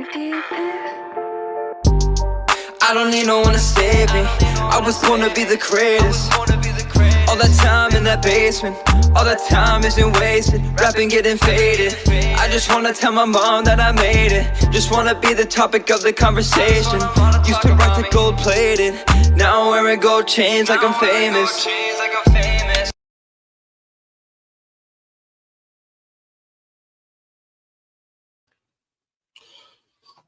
I don't need no one to save me. I was born to be the greatest. All that time in that basement, all that time isn't wasted. Rapping getting faded. I just wanna tell my mom that I made it. Just wanna be the topic of the conversation. Used to rock the gold plated. Now I'm wearing gold chains like I'm famous.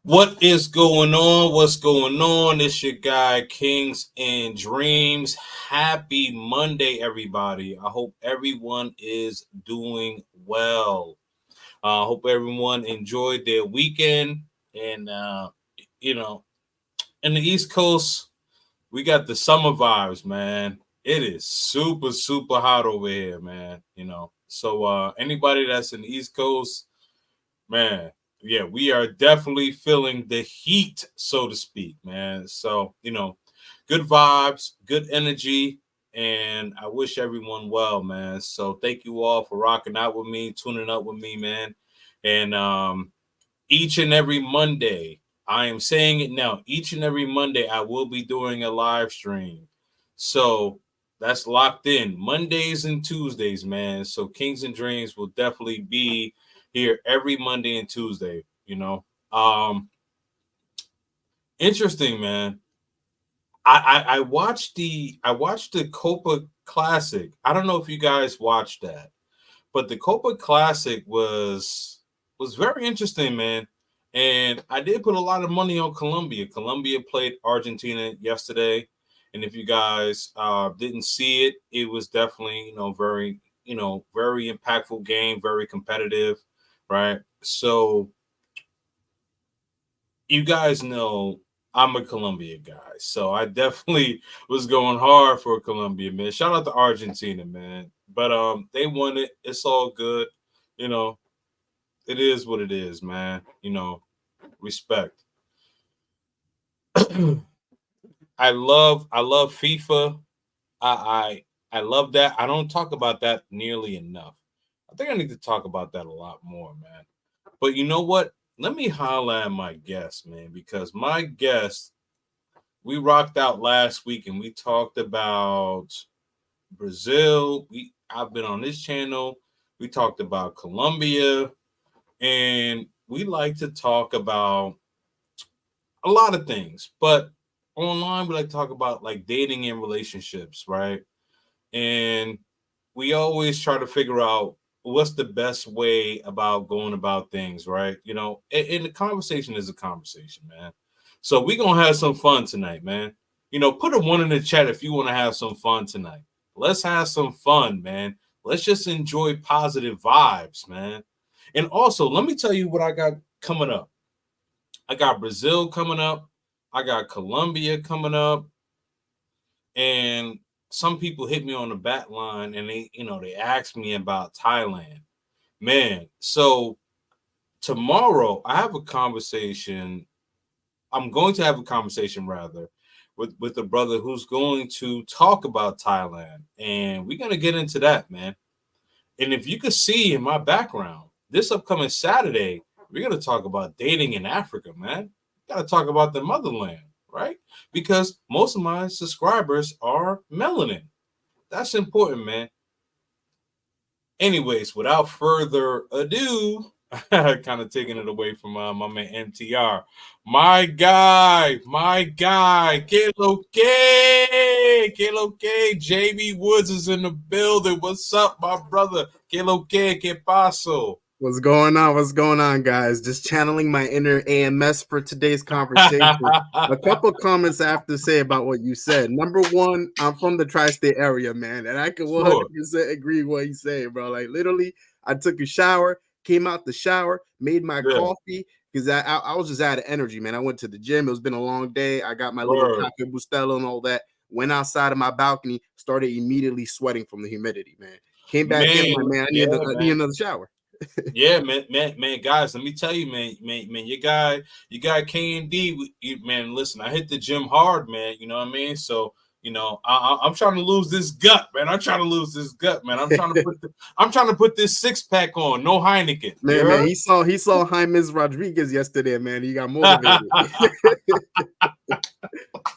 What is going on? What's going on? It's your guy, Kings and Dreams. Happy Monday, everybody. I hope everyone is doing well. I hope everyone enjoyed their weekend. And, in the East Coast, we got the summer vibes, man. It is super, super hot over here, man. So anybody that's in the East Coast, man, yeah, we are definitely feeling the heat, so to speak, man. So, good vibes, good energy, and I wish everyone well, man. So thank you all for rocking out with me, tuning up with me, man. And each and every Monday, I am saying it now, each and every Monday, I will be doing a live stream. So that's locked in. Mondays and Tuesdays, man. So Kings and Dreams will definitely be here every Monday and Tuesday, Interesting, man. I watched the Copa Classic. I don't know if you guys watched that, but the Copa Classic was very interesting, man. And I did put a lot of money on Colombia. Colombia played Argentina yesterday, and if you guys didn't see it, it was definitely very impactful game, very competitive, right? So you guys know I'm a Colombia guy, so I definitely was going hard for Colombia, man. Shout out to Argentina, man. But they won it. It's all good. You know, it is what it is, man. Respect. I love FIFA. I love that. I don't talk about that nearly enough. I think I need to talk about that a lot more, man. But you know what? Let me holler at my guest, man, because my guest, we rocked out last week and we talked about Brazil. I've been on this channel. We talked about Colombia, and we like to talk about a lot of things, but online we like to talk about like dating and relationships, right? And we always try to figure out what's the best way about going about things, right? And the conversation is a conversation, man. So we're gonna have some fun tonight, man. Put a one in the chat if you want to have some fun tonight. Let's have some fun, man. Let's just enjoy positive vibes, man. And also, let me tell you what I got coming up. I got Brazil coming up. I got Colombia coming up. And some people hit me on the back line and they asked me about Thailand. Man, so tomorrow I have a conversation. I'm going to have a conversation rather with a brother who's going to talk about Thailand. And we're gonna get into that, man. And if you could see in my background, this upcoming Saturday, we're going to talk about dating in Africa, man. Got to talk about the motherland, right? Because most of my subscribers are melanin. That's important, man. Anyways, without further ado, kind of taking it away from my man MTR. My guy, Kalo K, JB Woods is in the building. What's up, my brother? Kalo K, que paso? What's going on? What's going on, guys? Just channeling my inner AMS for today's conversation. A couple comments I have to say about what you said. Number one, I'm from the tri-state area, man, and I can 100% agree with what you say, bro. Like, literally, I took a shower, came out the shower, made my coffee, because I was just out of energy, man. I went to the gym. It's been a long day. I got my little Cafe Bustelo and all that. Went outside of my balcony, started immediately sweating from the humidity, man. Came back in, my man. I need another shower. Yeah, man, guys, let me tell you, man, you got KND, man. Listen, I hit the gym hard, man. You know what I mean? So You know, I'm trying to lose this gut, man. I'm trying to lose this gut, man. I'm trying to put this 6-pack on. No Heineken. Man, he saw James Rodriguez yesterday, man. He got motivated.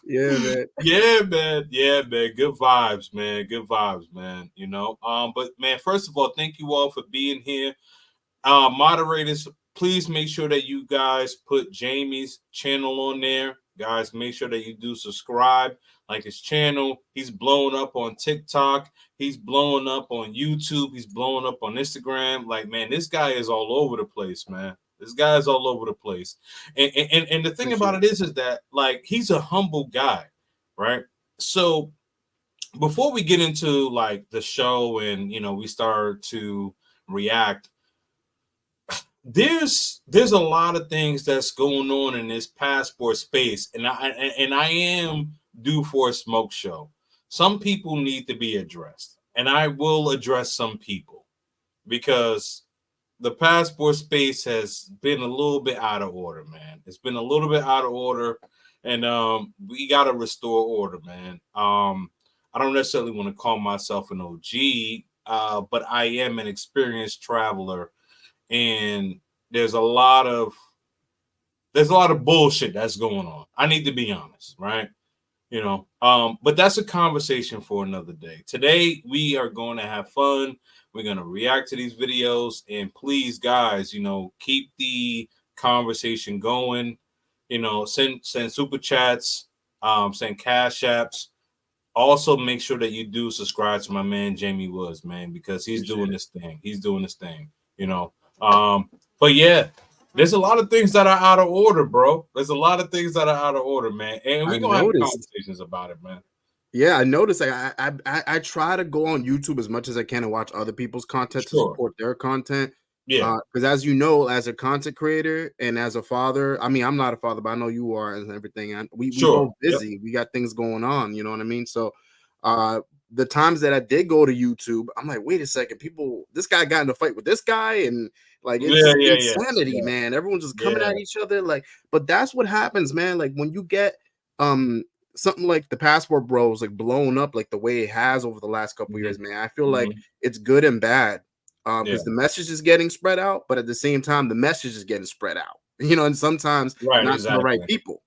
Yeah, man. Yeah, man. Yeah, man. Good vibes, man. Good vibes, man. You know, but man, first of all, thank you all for being here. Moderators, please make sure that you guys put Jamie's channel on there. Guys, make sure that you do subscribe, like his channel. He's blowing up on TikTok. He's blowing up on YouTube. He's blowing up on Instagram. Like, man, this guy is all over the place, man. This guy is all over the place. And the thing about it is that, like, he's a humble guy, right? So before we get into, like, the show and, you know, we start to react, there's a lot of things that's going on in this passport space, and I am due for a smoke show. Some people need to be addressed, and I will address some people because the passport space has been a little bit out of order, man. It's been a little bit out of order, and we got to restore order, man. I don't necessarily want to call myself an OG, but I am an experienced traveler. And there's a lot of bullshit that's going on. I need to be honest, right? You know, but that's a conversation for another day. Today we are going to have fun. We're going to react to these videos, and please, guys, you know, keep the conversation going. You know, send super chats, send cash apps. Also, make sure that you do subscribe to my man Jamie Woods, man, because he's doing this thing. He's doing this thing, you know. But yeah, there's a lot of things that are out of order, bro. There's a lot of things that are out of order, man. And we're gonna have conversations about it, man. Yeah, I noticed. I try to go on YouTube as much as I can and watch other people's content to support their content. Yeah, because as you know, as a content creator and as a father, I mean, I'm not a father, but I know you are and everything. And we both busy. Yep. We got things going on. You know what I mean? So, the times that I did go to YouTube, I'm like, wait a second, this guy got in a fight with this guy, and like it's insanity, man. Everyone's just coming at each other, like. But that's what happens, man. Like when you get something like the Passport Bros like blown up like the way it has over the last couple years, man. I feel like it's good and bad because the message is getting spread out, but at the same time, the message is getting spread out. You know, and sometimes not to the right people.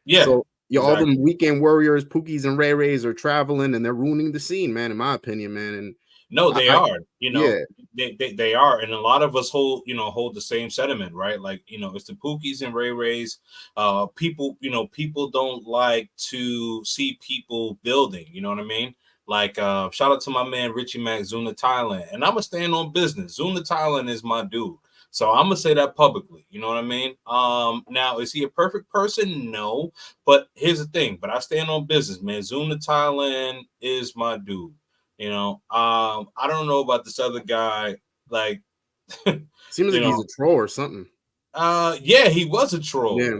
Yeah. So all them weekend warriors, Pookies and Ray Rays are traveling and they're ruining the scene, man, in my opinion, man. And no, they are, you know, they are. And a lot of us hold the same sentiment, right? Like, you know, it's the Pookies and Ray Rays. People don't like to see people building, you know what I mean? Like, shout out to my man, Richie Mac, Zuna Thailand. And I'm going to stand on business. Zuna Thailand is my dude. So I'm going to say that publicly. You know what I mean? Now, is he a perfect person? No. But here's the thing. But I stand on business, man. Zuna Thailand is my dude. You know, I don't know about this other guy. Like, seems like he's a troll or something. Yeah, he was a troll. Yeah.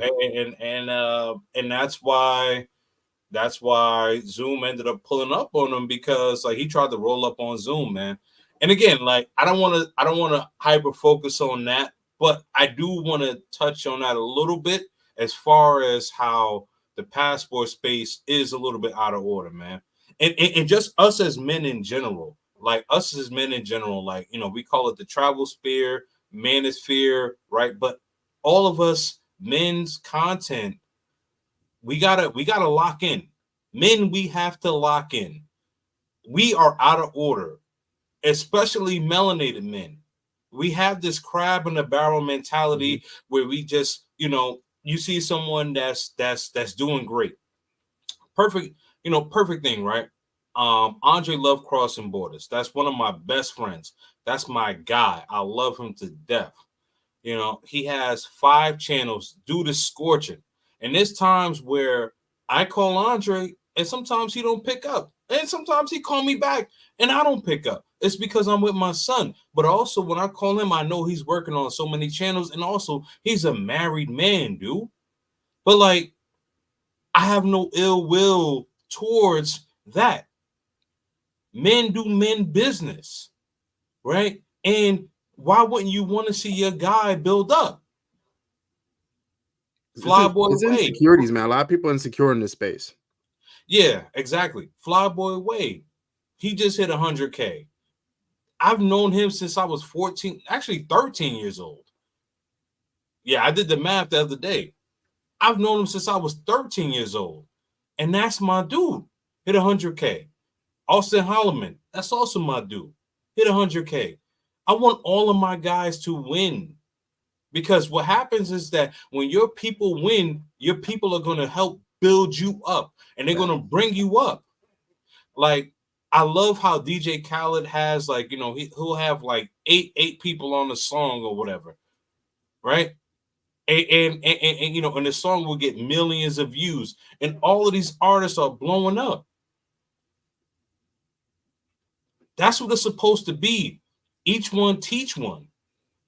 And that's why Zoom ended up pulling up on him, because like he tried to roll up on Zoom, man. And again, like I don't want to hyper focus on that, but I do want to touch on that a little bit as far as how the passport space is a little bit out of order, man. And just us as men in general, like, you know, we call it the travel sphere, manosphere, right? But all of us, men's content, we gotta lock in. Men, we have to lock in. We are out of order, especially melanated men. We have this crab in the barrel mentality where we just, you know, you see someone that's doing great. Perfect thing, right? Andre Love Crossing Borders. That's one of my best friends. That's my guy. I love him to death. You know, he has 5 channels due to scorching. And there's times where I call Andre and sometimes he don't pick up. And sometimes he call me back and I don't pick up. It's because I'm with my son. But also when I call him, I know he's working on so many channels. And also he's a married man, dude. But like, I have no ill will towards that. Men do men business, right? And why wouldn't you want to see your guy build up? It's insecurities, man. A lot of people are insecure in this space. Yeah, exactly. Flyboy Wade. He just hit 100K. I've known him since I was 14, actually 13 years old. Yeah, I did the math the other day. I've known him since I was 13 years old. And that's my dude. Hit 100K. Austin Holloman. That's also my dude. Hit 100K. I want all of my guys to win. Because what happens is that when your people win, your people are going to help build you up. And they're going to bring you up. Like, I love how DJ Khaled has, like, you know, he'll have like eight people on the song or whatever, right? And you know, and the song will get millions of views, and all of these artists are blowing up. That's what it's supposed to be. Each one teach one.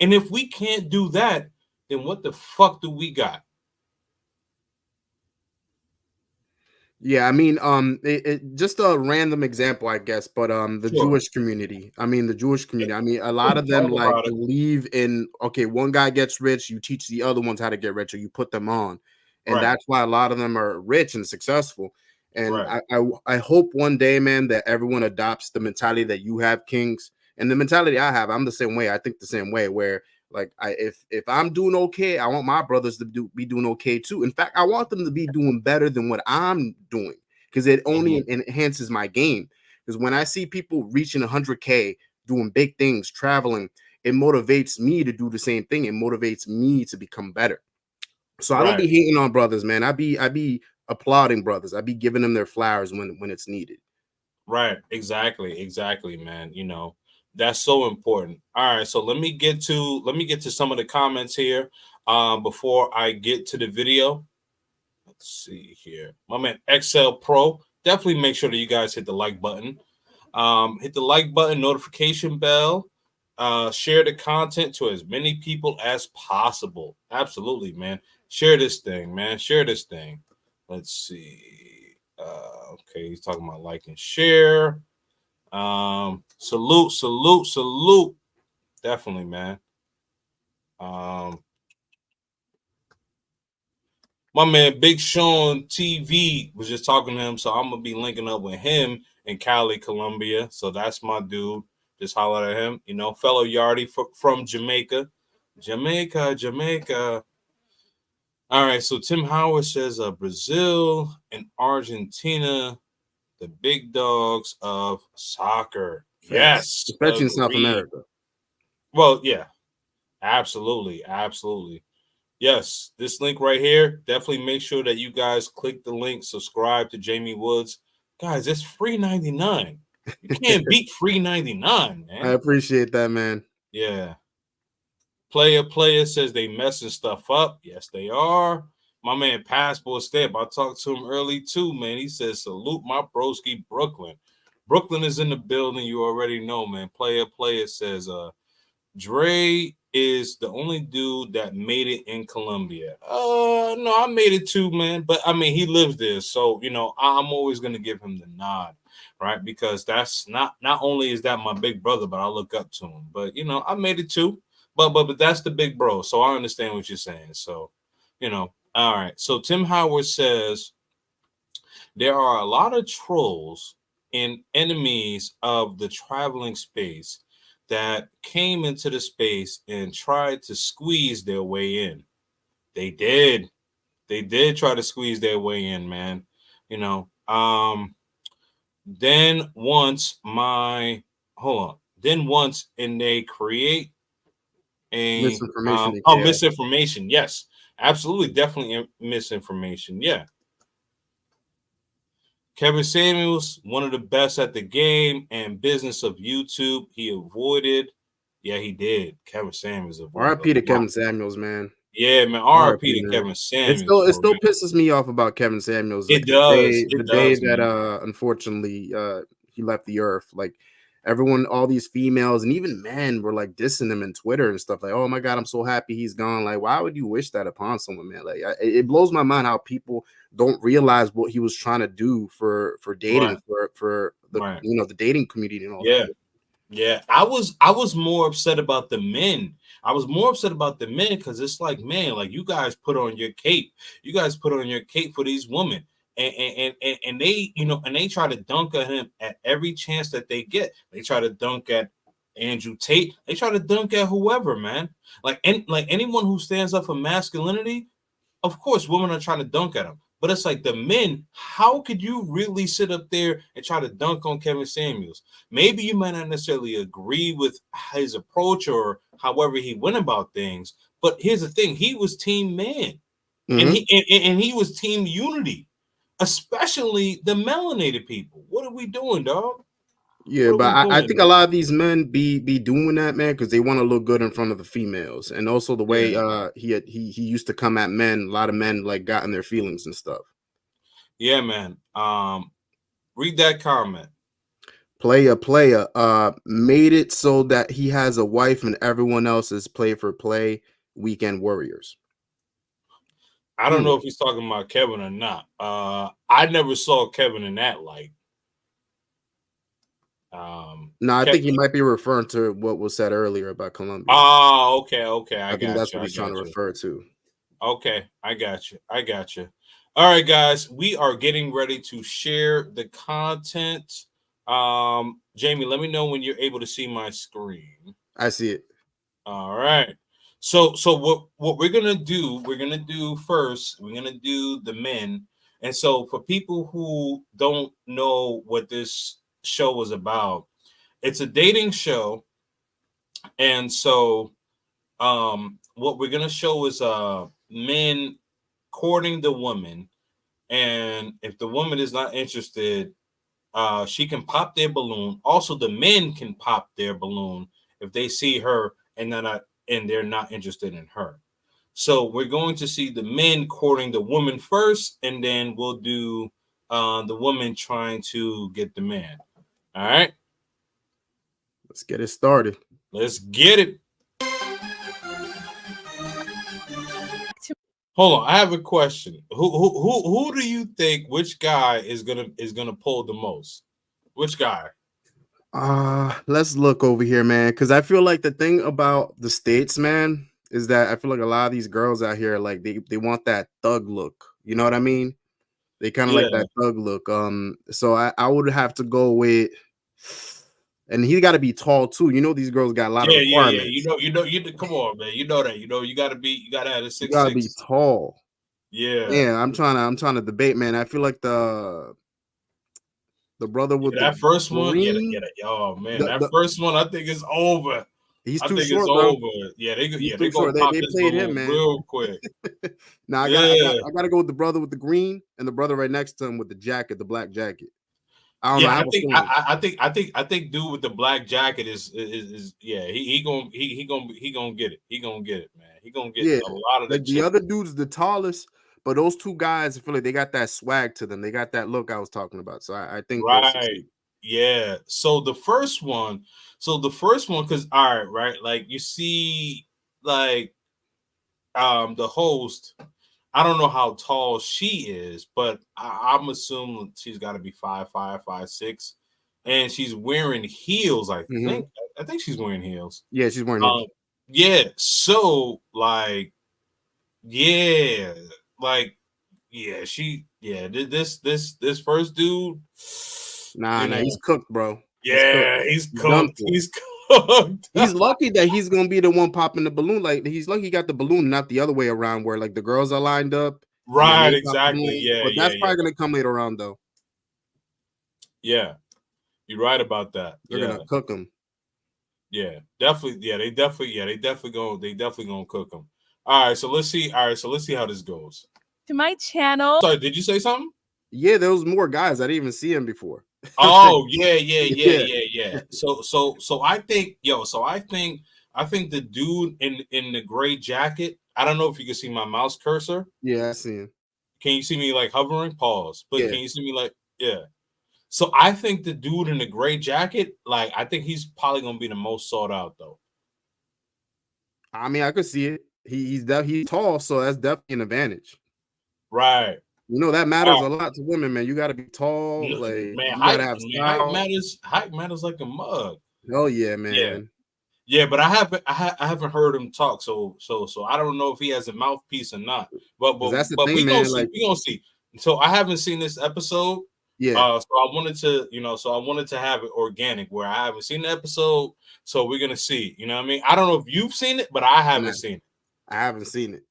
And if we can't do that, then what the fuck do we got? Yeah, I mean, just a random example, I guess, but the Sure. Jewish community. I mean, the Jewish community. I mean, a lot of them Talk like about it. believe in, okay, one guy gets rich, you teach the other ones how to get rich, or you put them on, and Right. that's why a lot of them are rich and successful. And Right. I hope one day, man, that everyone adopts the mentality that you have, Kings, and the mentality I have. I'm the same way. I think the same way. Where like if I'm doing okay, I want my brothers to be doing okay too. In fact, I want them to be doing better than what I'm doing, because it only enhances my game. Because when I see people reaching 100K, doing big things, traveling, it motivates me to do the same thing. It motivates me to become better. So I don't be Right. hating on brothers, man. I be applauding brothers. I be giving them their flowers when it's needed. Right. Exactly, man. You know, that's so important. All right, so let me get to some of the comments here before I get to the video. Let's see here. My man XL Pro. Definitely make sure that you guys hit the like button. Hit the like button, notification bell, share the content to as many people as possible. Absolutely, man. Share this thing, man. Share this thing. Let's see. Okay, he's talking about like and share. Salute. Definitely, man. My man Big Sean TV was just talking to him, so I'm gonna be linking up with him in Cali, Colombia. So that's my dude. Just holler at him, you know, fellow Yardie from Jamaica. Jamaica. All right, so Tim Howard says Brazil and Argentina, the big dogs of soccer. Yes, Especially in South agreed. America. Well, yeah, absolutely. Yes, this link right here, definitely make sure that you guys click the link, subscribe to Jamie Woods. Guys, it's free 99. You can't beat free 99, man. I appreciate that, man. Yeah. Player says they messing stuff up. Yes, they are. My man Passport Stamp, I talked to him early too, man. He says, salute my broski Brooklyn. Brooklyn is in the building. You already know, man. Player says, Dre is the only dude that made it in Colombia. No, I made it too, man. But I mean, he lives there, so you know, I'm always gonna give him the nod, right? Because that's not only is that my big brother, but I look up to him. But you know, I made it too. But that's the big bro, so I understand what you're saying. So, you know, all right. So Tim Howard says there are a lot of trolls and enemies of the traveling space that came into the space and tried to squeeze their way in. They did. They did try to squeeze their way in, man. You know, then once and they create a Misinformation. misinformation. Yes, absolutely, definitely misinformation. Yeah. Kevin Samuels, one of the best at the game and business of YouTube. He avoided. Yeah, he did. Kevin Samuels avoided. RIP to Kevin Samuels, man. Yeah, man. RIP, RIP to man. Kevin It Samuels. still pisses me off about Kevin Samuels. It Like does. the It day does, that man. unfortunately he left the earth. Like everyone, all these females and even men were like dissing him in Twitter and stuff. Like, oh my god, I'm so happy he's gone. Like, why would you wish that upon someone, man? Like, it blows my mind how people don't realize what he was trying to do for dating, Right. for the Right. you know the dating community and all Yeah. that. Yeah. I was more upset about the men. I was more upset about the men because it's like, man, like you guys put on your cape. You guys put on your cape for these women. and they, and they try to dunk at him at every chance that they get. They try to dunk at Andrew Tate. They try to dunk at whoever, man. Like anyone who stands up for masculinity, of course, women are trying to dunk at him. But it's like the men, how could you really sit up there and try to dunk on Kevin Samuels? Maybe you might not necessarily agree with his approach or however he went about things. But here's the thing: he was team man, and he was team unity, especially the melanated people. What are we doing, dog? Yeah, but I think a lot of these men be doing that, man, because they want to look good in front of the females, and also the way he used to come at men. A lot of men like got in their feelings and stuff. Yeah, man. Read that comment. Player made it so that he has a wife and everyone else is play for play weekend warriors. I don't know if he's talking about Kevin or not. I never saw Kevin in that light. No, I think he might be referring to what was said earlier about Columbia. Oh, okay. I think that's what he's trying to refer to. Okay, I got you. All right, guys, we are getting ready to share the content. Jamie, let me know when you're able to see my screen. I see it. All right. So what we're gonna do first, we're gonna do the men. And so for people who don't know what this show was about, it's a dating show. And so what we're gonna show is men courting the woman, and if the woman is not interested, she can pop their balloon. Also, the men can pop their balloon if they see her and they're not interested in her. So we're going to see the men courting the woman first, and then we'll do the woman trying to get the man. All right, let's get it started. Let's get it. Hold on, I have a question. Who do you think, which guy is gonna pull the most? Which guy? Let's look over here, man, because I feel like the thing about the States, man, is that I feel like a lot of these girls out here, like they want that thug look. You know what I mean? They kind of like that thug look. So I would have to go with, and he got to be tall too. You know, these girls got a lot of requirements. You come on, man. You know that. You gotta have a 6'6". You gotta be tall. Yeah. Yeah, I'm trying to debate, man. I feel like the brother with that first one, oh man, that first one I think is over. He's too short, bro. Yeah, they gonna pop this played him, man, real quick. Now I gotta go with the brother with the green and the brother right next to him with the jacket, the black jacket. I think dude with the black jacket is he gonna get it. He gonna get it, man. He gonna get a lot of like the other dude's the tallest, but those two guys, I feel like they got that swag to them. They got that look I was talking about. So I think right. Yeah. So the first one, because right, like you see, like the host. I don't know how tall she is, but I'm assuming she's got to be 5'5", 5'6", and she's wearing heels. I think she's wearing heels. Yeah, she's wearing heels. Yeah. So this first dude. Nah, he's cooked, bro. Yeah, he's cooked. He's cooked. He's lucky that he's gonna be the one popping the balloon. Like he's lucky he got the balloon, not the other way around, where like the girls are lined up. Right, exactly. Yeah, but that's probably gonna come later on, though. Yeah, you're right about that. They're gonna cook them. Yeah, definitely. Yeah, they definitely gonna cook them. All right, so let's see how this goes. To my channel. Sorry, did you say something? Yeah, there was more guys. I didn't even see him before. Oh yeah. So I think the dude in the gray jacket. I don't know if you can see my mouse cursor. Yeah, I see him. Can you see me like hovering? Pause. But can you see me like So I think the dude in the gray jacket, like I think he's probably gonna be the most sought out though. I mean, I could see it. He's tall, so that's definitely an advantage. Right. You know that matters a lot to women, man. You got to be tall, like man. You gotta have style. Height matters like a mug. Oh yeah, man. Yeah, but I haven't heard him talk, so I don't know if he has a mouthpiece or not. But that's the thing, man. We gonna see. So I haven't seen this episode. Yeah, So I wanted to, so I wanted to have it organic where I haven't seen the episode. So we're gonna see. You know what I mean? I don't know if you've seen it, but I haven't nah, seen it. I haven't seen it.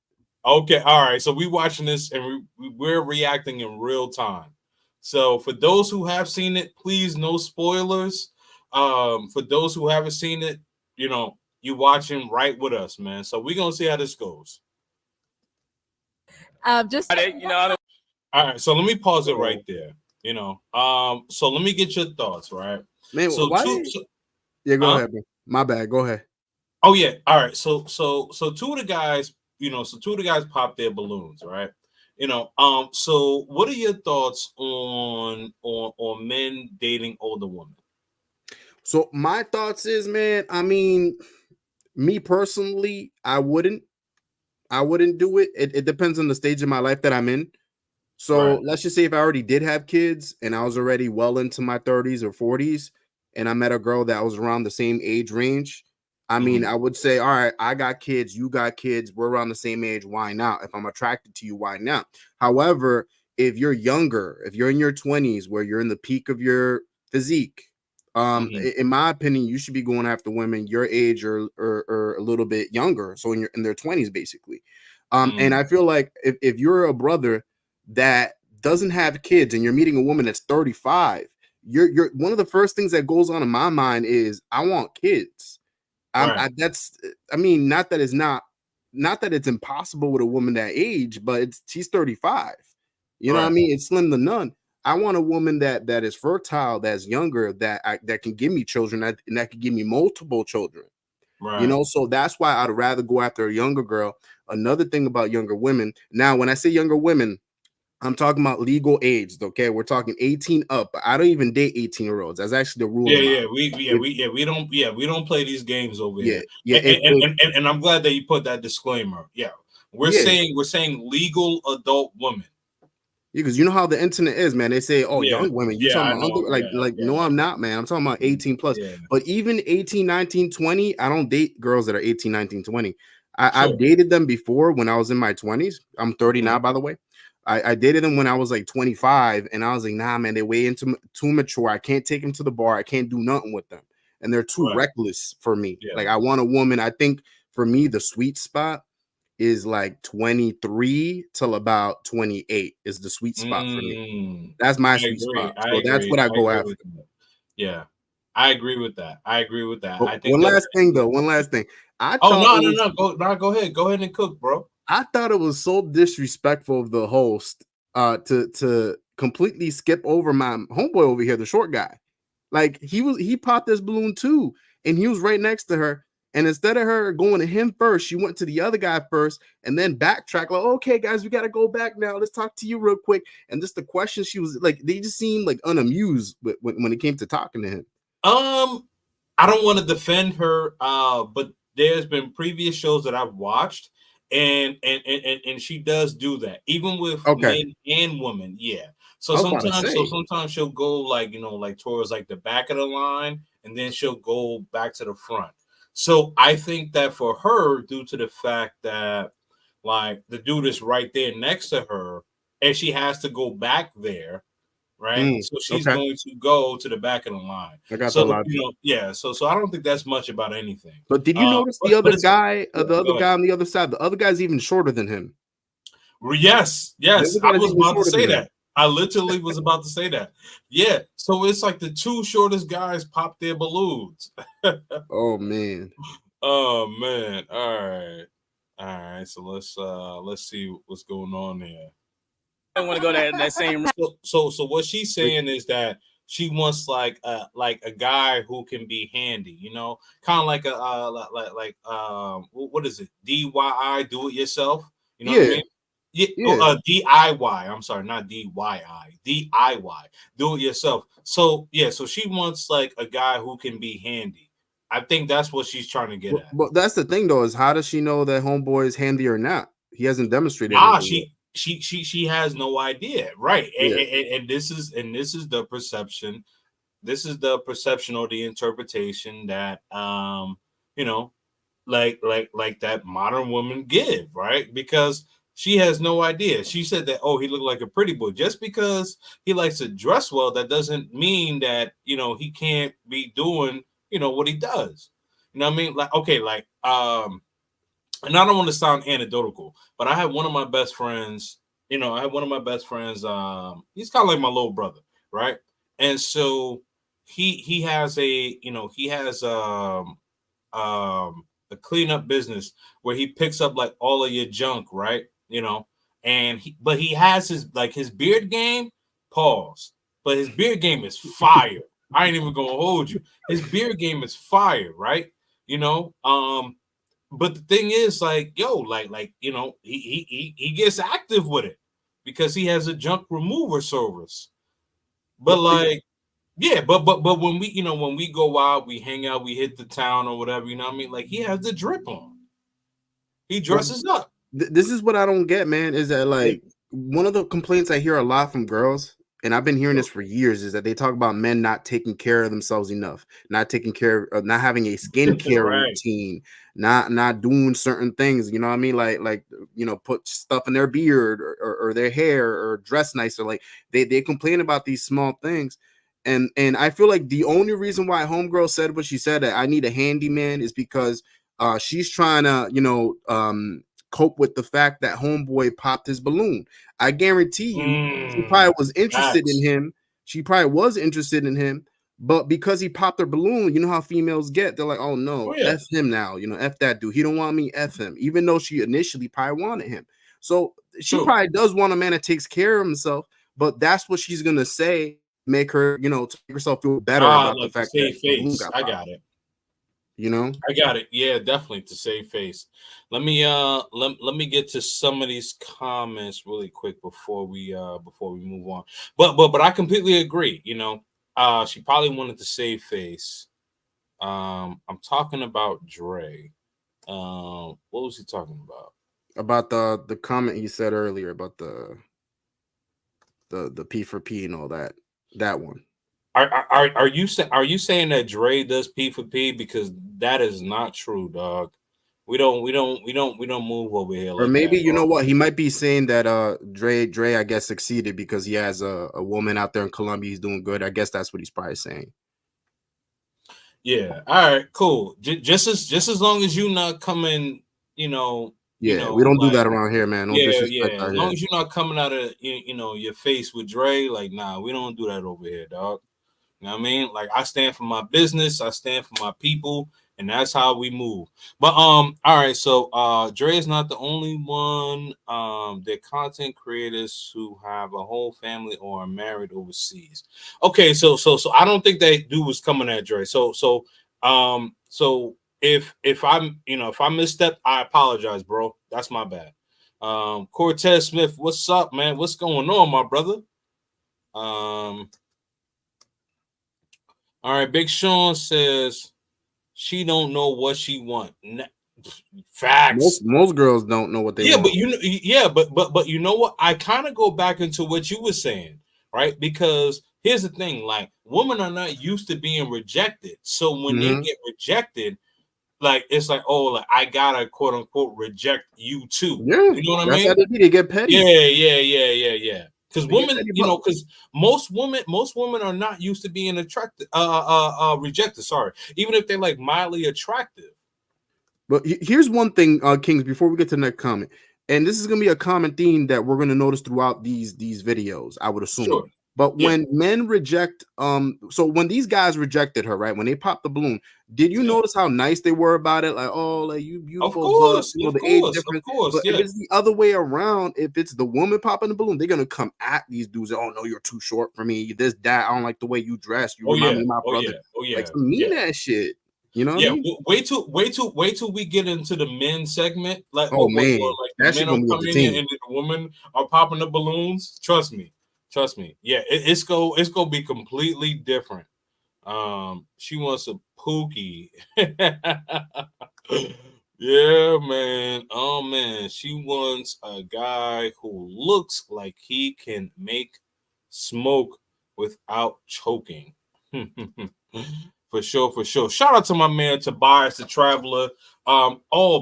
Okay, all right. So we watching this and we're reacting in real time. So for those who have seen it, please no spoilers. For those who haven't seen it, you watching right with us, man. So we're gonna see how this goes. Just All right, so let me pause it right there. So let me get your thoughts, right? Man, So why? Yeah, go ahead, man. My bad. Go ahead. Oh yeah, all right. So two of the guys, popped their balloons, right? So what are your thoughts on men dating older women? So my thoughts is, man, I mean, me personally, I wouldn't do it. It depends on the stage of my life that I'm in. So Right. let's just say if I already did have kids and I was already well into my 30s or 40s and I met a girl that was around the same age range, I mean, I would say, all right, I got kids, you got kids, we're around the same age. Why not? If I'm attracted to you, why not? However, if you're younger, if you're in your 20s where you're in the peak of your physique, in my opinion, you should be going after women your age or a little bit younger. So in their 20s, basically. And I feel like if you're a brother that doesn't have kids and you're meeting a woman that's 35, you're one of the first things that goes on in my mind is I want kids. Right. I mean, not that it's impossible with a woman that age, but she's 35. You know what I Right. mean? It's slim to none. I want a woman that is fertile, that's younger, that can give me children, and that can give me multiple children. Right. So that's why I'd rather go after a younger girl. Another thing about younger women. Now, when I say younger women, I'm talking about legal age. Okay, we're talking 18 up. I don't even date 18-year-olds. That's actually the rule. Yeah, we don't play these games over Yeah, here. yeah. And I'm glad that you put that disclaimer. Yeah. We're saying legal adult women. Because you know how the internet is, man. They say, "Oh, Yeah. young women." You Yeah, talking I about know. like Yeah. no, I'm not, man. I'm talking about 18 plus. Yeah. But even 18, 19, 20, I don't date girls that are 18, 19, 20. Sure. I've dated them before when I was in my 20s. I'm 30 now, by the way. I dated them when I was like 25, and I was like, nah, man, they way into too mature. I can't take them to the bar. I can't do nothing with them, and they're too reckless for me. Yeah. Like I want a woman. I think for me, the sweet spot is like 23 till about 28 is the sweet spot for me. That's my sweet spot. So that's what I go after. Yeah, I agree with that. I think One last thing, though. One last thing. No. Go ahead. Go ahead and cook, bro. I thought it was so disrespectful of the host to completely skip over my homeboy over here, the short guy. Like he popped this balloon too, and he was right next to her. And instead of her going to him first, she went to the other guy first and then backtrack. Like, okay, guys, we got to go back now. Let's talk to you real quick. And just the question, she was like, they just seemed like unamused when it came to talking to him. I don't want to defend her, but there's been previous shows that I've watched, and she does do that, even with men and women. Yeah. So sometimes she'll go like towards like the back of the line, and then she'll go back to the front. So I think that for her, due to the fact that like the dude is right there next to her, and she has to go back there, right? So she's going to go to the back of the line. So I don't think that's much about anything. But did you notice the other guy on the other side? The other guy's even shorter than him. Yes. I was about to say that. I literally was about to say that. Yeah. So it's like the two shortest guys pop their balloons. Oh man. Oh man. All right. So let's see what's going on here. I want to go that same. So what she's saying is that she wants like a guy who can be handy, kind of like what is it? DIY, do it yourself. You know what I mean? Yeah. DIY. I'm sorry, not DIY. DIY. Do it yourself. So so she wants like a guy who can be handy. I think that's what she's trying to get at. But that's the thing though, is how does she know that homeboy is handy or not? He hasn't demonstrated anything. She has no idea, right? And this is the perception. This is the perception or the interpretation that like that modern women give, right? Because She has no idea. She said that, oh, he looked like a pretty boy. Just because he likes to dress well, that doesn't mean that, he can't be doing, what he does. You know what I mean? Like, okay, like, and I don't want to sound anecdotal, but I had one of my best friends, he's kind of like my little brother, right? And so he has a cleanup business where he picks up like all of your junk, right? And he has his beard game, pause. But his beard game is fire. I ain't even gonna hold you. His beard game is fire, right? But the thing is, like, he gets active with it because he has a junk remover service. But like, yeah, but when we go out, we hang out, we hit the town or whatever, you know what I mean? Like, he has the drip on. He dresses up. This is what I don't get, man, is that like one of the complaints I hear a lot from girls, and I've been hearing this for years, is that they talk about men not taking care of themselves enough, not taking care of, not having a skincare Right. routine, not doing certain things, you know what I mean? Like put stuff in their beard or their hair or dress nicer. Like they complain about these small things. And I feel like the only reason why homegirl said what she said, that I need a handyman, is because she's trying to, cope with the fact that homeboy popped his balloon. I guarantee you, she probably was interested in him. She probably was interested in him, but because he popped her balloon, you know how females get. They're like, oh no, F him now. F that dude. He don't want me, F him. Even though she initially probably wanted him. So she probably does want a man that takes care of himself, but that's what she's gonna say. Make her, to make herself feel better about the fact that the balloon got popped. I got it. I got it. Yeah, definitely, to save face. Let me get to some of these comments really quick before we move on. But I completely agree. She probably wanted to save face. I'm talking about Dre. What was he talking about? About the comment he said earlier about the P for P and all that. That one. Are you saying that Dre does P for P? Because that is not true, dog. We don't move over here. Or maybe that, you know what, he might be saying that Dre I guess succeeded because he has a woman out there in Colombia. He's doing good. I guess that's what he's probably saying. Yeah. All right. Cool. Just as long as you not coming, Yeah, we don't do that around here, man. No disrespect. As long as you're not coming out of your face with Dre, like, nah, we don't do that over here, dog. You know what I mean? Like, I stand for my business, I stand for my people, and that's how we move. But all right, so Dre is not the only one. They're content creators who have a whole family or are married overseas. Okay, so I don't think that dude was coming at Dre. So if I'm if I misstepped, I apologize, bro. That's my bad. Cortez Smith, what's up, man? What's going on, my brother? All right, Big Sean says she don't know what she want. Facts. Most girls don't know what they want. But you know what? I kind of go back into what you were saying, right? Because here's the thing: like, women are not used to being rejected, so when they get rejected, like, it's like, oh, like, I gotta quote unquote reject you too. Yeah, you know what I mean? How they get petty. Yeah. Because women, because most women are not used to being attracted, rejected. Sorry, even if they're like mildly attractive. But here's one thing, Kings, before we get to the next comment, and this is gonna be a common theme that we're gonna notice throughout these videos, I would assume. Sure. But when men reject, so when these guys rejected her, right? When they popped the balloon, did you notice how nice they were about it? Like, oh, like, you beautiful, of course, the age difference. But if it's the other way around, if it's the woman popping the balloon, they're gonna come at these dudes. Oh no, you're too short for me. This, that, I don't like the way you dress. You remind me of my brother. Like, some mean ass shit. You know what I mean? Wait till we get into the men segment. Like, man, like, the men are coming in and the women are popping the balloons. Trust me. Yeah, it's gonna be completely different. She wants a Pookie. Yeah, man. Oh man, she wants a guy who looks like he can make smoke without choking. For sure, for sure. Shout out to my man Tobias the Traveler.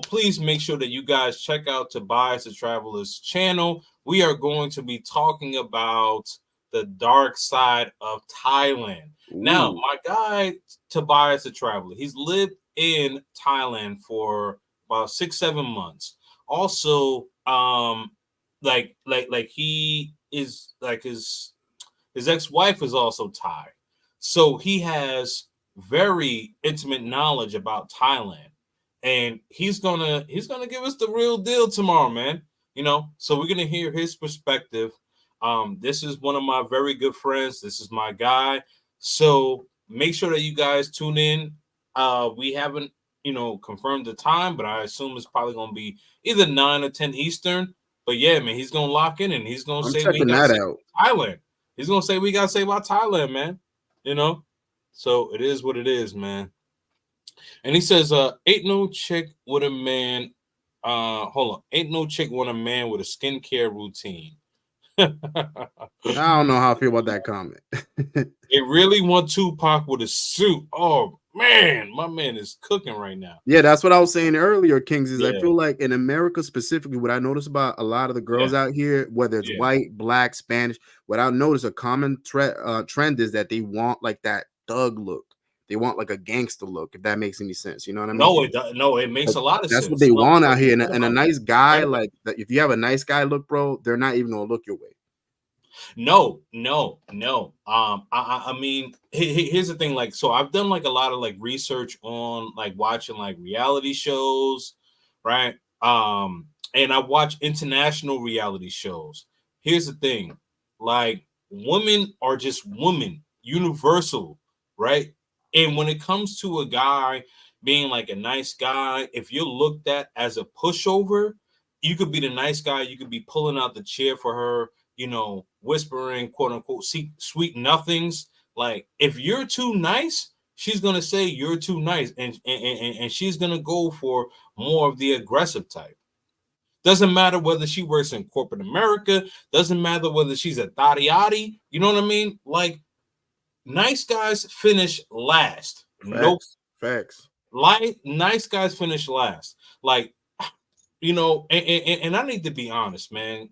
Please make sure that you guys check out Tobias the Traveler's channel. We are going to be talking about the dark side of Thailand. Now, my guy Tobias the Traveler, he's lived in Thailand for about 6-7 months. Also, he is like his ex-wife is also Thai, so he has very intimate knowledge about Thailand, and he's gonna give us the real deal tomorrow, man. So we're gonna hear his perspective. This is one of my very good friends. This is my guy. So make sure that you guys tune in. We haven't confirmed the time, but I assume it's probably gonna be either 9 or 10 Eastern. But yeah, man, he's gonna lock in and he's gonna say we got Thailand. He's gonna say we gotta say about Thailand, man. So it is what it is, man. And he says, ain't no chick with a man. Ain't no chick want a man with a skincare routine. I don't know how I feel about that comment. They really want Tupac with a suit. Oh man, my man is cooking right now. Yeah, that's what I was saying earlier, Kings. I feel like in America specifically, what I notice about a lot of the girls out here, whether it's white, black, Spanish, what I notice a common trend is that they want like that thug look. They want like a gangster look, if that makes any sense. You know what I mean? No, it makes a lot of sense. That's what they want out here. And a nice guy, like if you have a nice guy look, bro, they're not even gonna look your way. No. I mean, here's the thing. Like, so I've done like a lot of like research on like watching like reality shows, right? And I watch international reality shows. Here's the thing, like women are just women, universal, right? And when it comes to a guy being like a nice guy, if you're looked at as a pushover, you could be the nice guy. You could be pulling out the chair for her, whispering, quote unquote, sweet nothings. Like if you're too nice, she's gonna say you're too nice, and she's gonna go for more of the aggressive type. Doesn't matter whether she works in corporate America. Doesn't matter whether she's a thotty. You know what I mean? Like nice guys finish last. Facts. Nice guys finish last. Like and I need to be honest, man.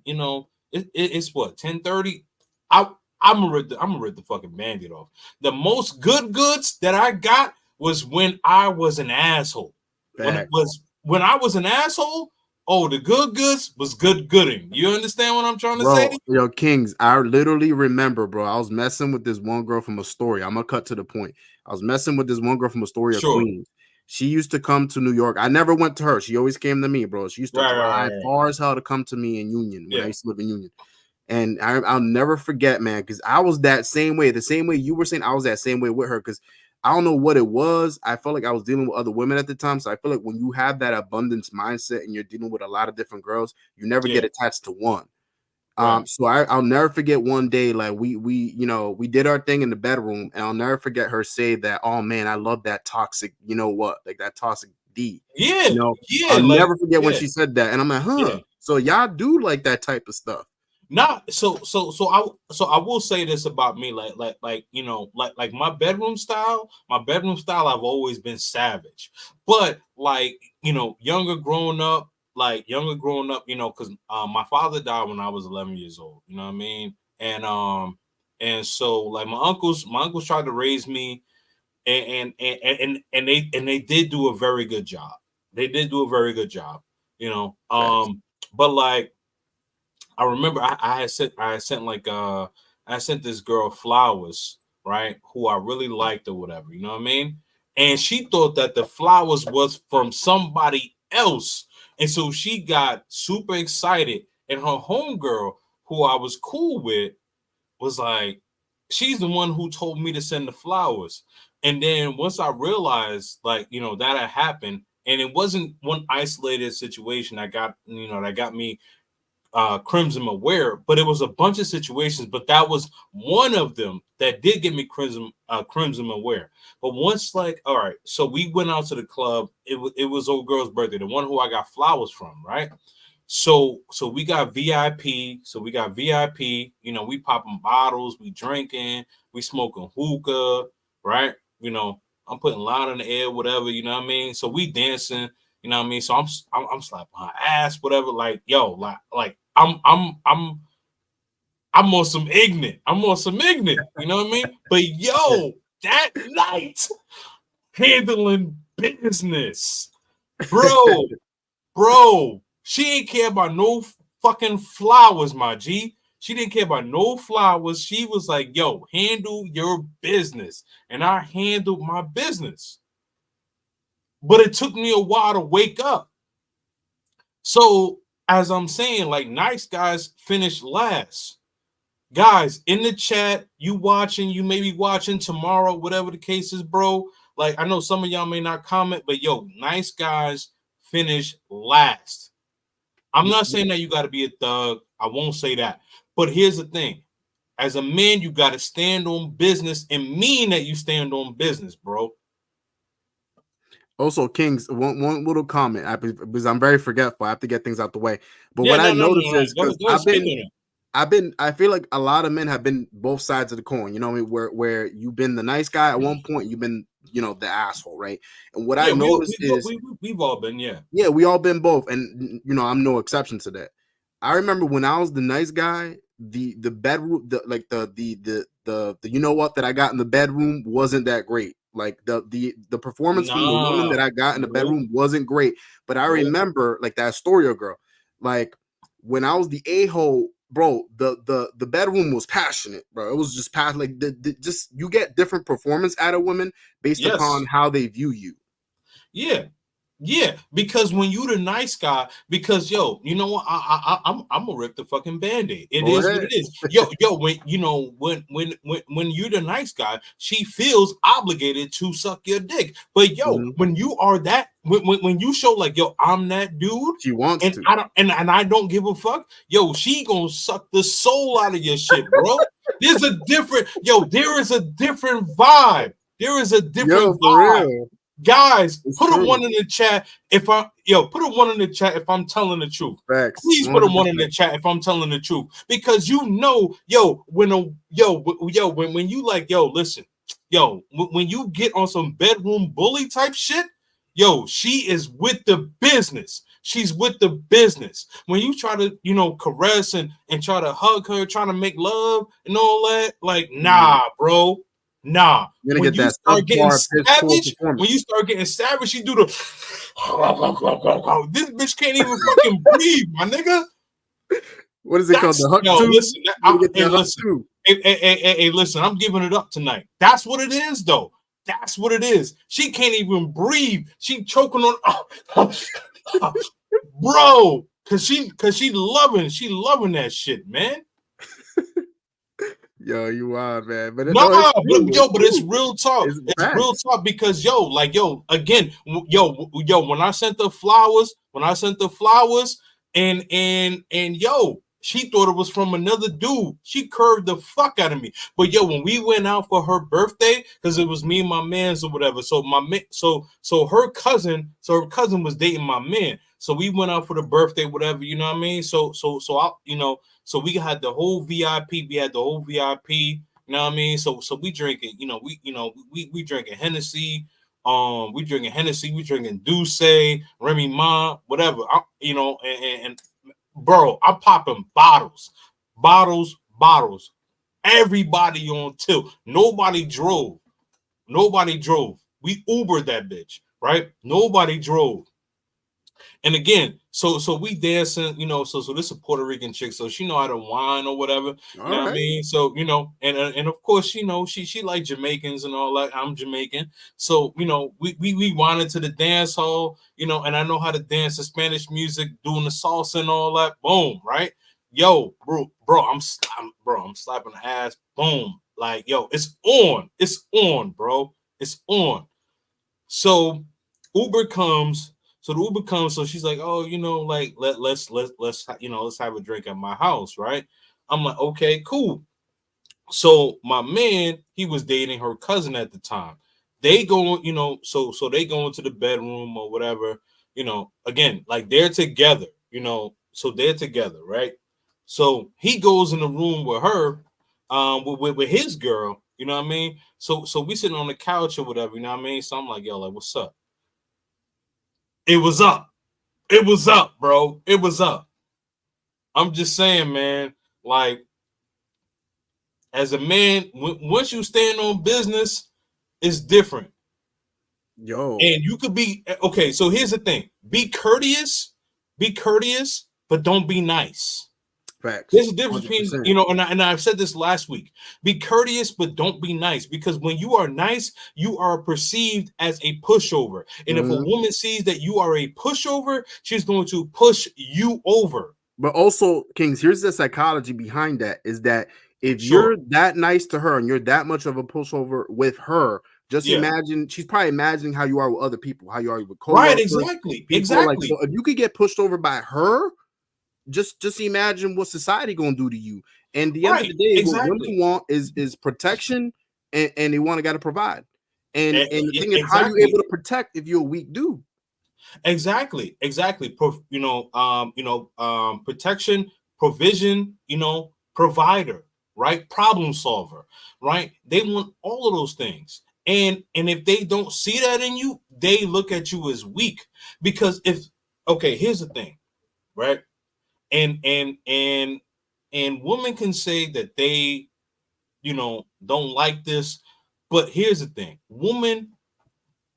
It's what 10:30. I'm gonna rip the fucking bandit off. The most goods that I got was when I was an asshole. When I was an asshole. Oh, the goods was gooding. You understand what I'm trying to say? Yo, Kings, I literally remember, bro. I was messing with this one girl from Astoria. I'm gonna cut to the point. I was messing with this one girl from Astoria, Queens. She used to come to New York. I never went to her. She always came to me, bro. She used to drive far as hell to come to me in Union when I used to live in Union. And I'll never forget, man, because I was that same way. The same way you were saying, I was that same way with her. Because I don't know what it was. I felt like I was dealing with other women at the time. So I feel like when you have that abundance mindset and you're dealing with a lot of different girls, you never get attached to one. So I'll never forget one day, like we did our thing in the bedroom, and I'll never forget her say that, oh man, I love that toxic, like that toxic D. I'll never forget when she said that. And I'm like, huh. So y'all do like that type of stuff. So I will say this about me, like my bedroom style, I've always been savage. But like, younger growing up, because my father died when I was 11 years old, you know what I mean? And so like my uncles tried to raise me, and they did do a very good job. But like I remember I sent this girl flowers, right? Who I really liked or whatever, you know what I mean? And she thought that the flowers was from somebody else. And so she got super excited. And her homegirl, who I was cool with, was like, she's the one who told me to send the flowers. And then once I realized, like, that had happened, and it wasn't one isolated situation that got me Crimson aware, but it was a bunch of situations, but that was one of them that did get me Crimson aware. But once, like, all right, so we went out to the club. It was old girl's birthday, the one who I got flowers from, right? So we got VIP. We popping bottles, we drinking, we smoking hookah, right? I'm putting line in the air, whatever, you know what I mean? So we dancing, you know what I mean? So I'm slapping her ass, whatever. Like, yo, like I'm on some ignorant. I'm on some ignorant, you know what I mean? But yo, that night, handling business, bro, she ain't care about no fucking flowers, my G. She didn't care about no flowers. She was like, yo, handle your business. And I handled my business. But it took me a while to wake up. So, as I'm saying, like, nice guys finish last. Guys, in the chat, you watching, you may be watching tomorrow, whatever the case is, bro. Like, I know some of y'all may not comment, but yo, nice guys finish last. I'm not saying that you got to be a thug. I won't say that. But here's the thing. As a man, you got to stand on business and mean that you stand on business, bro. Also, Kings, one little comment, because I'm very forgetful. I have to get things out the way. But Yeah, what I noticed is, Go because ahead, I feel like a lot of men have been both sides of the coin. You know what I mean? Where you've been the nice guy at one point, you've been, you know, the asshole, right? And what I noticed is we've all been, yeah, we all been both, and you know, I'm no exception to that. I remember when I was the nice guy, the bedroom, the you know what that I got in the bedroom wasn't that great. Like the performance from the woman that I got in the bedroom wasn't great. But I remember like that Astoria girl, like when I was the a-hole, bro, the bedroom was passionate, bro. It was just passionate. Like just you get different performance out of women based upon how they view you. Yeah, because when you the nice guy, because yo, you know what? I'm gonna rip the fucking band-aid. It is what it is. Yo, when you know when you're the nice guy, she feels obligated to suck your dick. But yo, when you are that, when you show like yo, I'm that dude, she wants and to, I don't give a fuck. Yo, she gonna suck the soul out of your shit, bro. There is a different vibe. There is a different vibe. Real. Guys, put a 1 in the chat if I put a 1 in the chat if I'm telling the truth. Facts. Please put a 1 in the chat if I'm telling the truth. Because you know, when you like, listen, when you get on some bedroom bully type shit, she is with the business. She's with the business. When you try to, caress and try to hug her, trying to make love and all that, like, nah, bro. Nah, when you start getting savage, you do the this bitch can't even fucking breathe, my nigga. What is it called? The listen, hey, listen, I'm giving it up tonight. That's what it is, though. That's what it is. She can't even breathe. She choking on bro, cause she loving that shit, man. Yo, you are, man. But but it's real talk. It's real talk because again, when I sent the flowers, and she thought it was from another dude. She curved the fuck out of me. But when we went out for her birthday, because it was me and my man's or whatever. So her cousin was dating my man. So we went out for the birthday, whatever, you know what I mean? So so we had the whole VIP. We had the whole VIP. You know what I mean? So we drinking, we drinking Hennessy. We drinking Hennessy. We drinking Douce, Remy Ma, whatever. And bro, I'm popping bottles. Everybody on tilt. Nobody drove. We Ubered that bitch, right? Nobody drove. And again, so we dancing, so this is a Puerto Rican chick, so she know how to whine or whatever. You know what I mean? So, and of course, she like Jamaicans and all that. I'm Jamaican. So, we wanted to the dance hall, and I know how to dance to Spanish music, doing the salsa and all that. Boom, right? Yo, bro, I'm slapping the ass. Boom. Like, it's on, bro. It's on. So Uber comes. So she's like, oh, like let's have a drink at my house, right? I'm like, okay, cool. So my man, he was dating her cousin at the time. They go, so they go into the bedroom or whatever, again, like they're together, so they're together, right? So he goes in the room with her, with his girl, You know what I mean? So we sitting on the couch or whatever, you know what I mean? So I'm like, yo, like, what's up? It was up. It was up, bro. It was up. I'm just saying, man, like, as a man, once you stand on business, it's different. Yo, And you could be okay. So here's the thing: be courteous, but don't be nice. facts. There's a difference 100%. between, you know, and I've said this last week: be courteous, but don't be nice. Because when you are nice, you are perceived as a pushover. And if a woman sees that you are a pushover, she's going to push you over. But also, Kings, here's the psychology behind that: is that if Sure. you're that nice to her and you're that much of a pushover with her, just imagine she's probably imagining how you are with other people, how you are with coworkers. Right, exactly. People. Exactly. Like, so if you could get pushed over by her, just imagine what society gonna do to you. And the end of the day, what women want is protection, and they want to gotta provide. And the thing is, how you able to protect if you're a weak dude? Exactly. Protection, provision, provider, right? Problem solver, right? They want all of those things. And if they don't see that in you, they look at you as weak. Because here's the thing, right? And women can say that they, don't like this, but here's the thing: women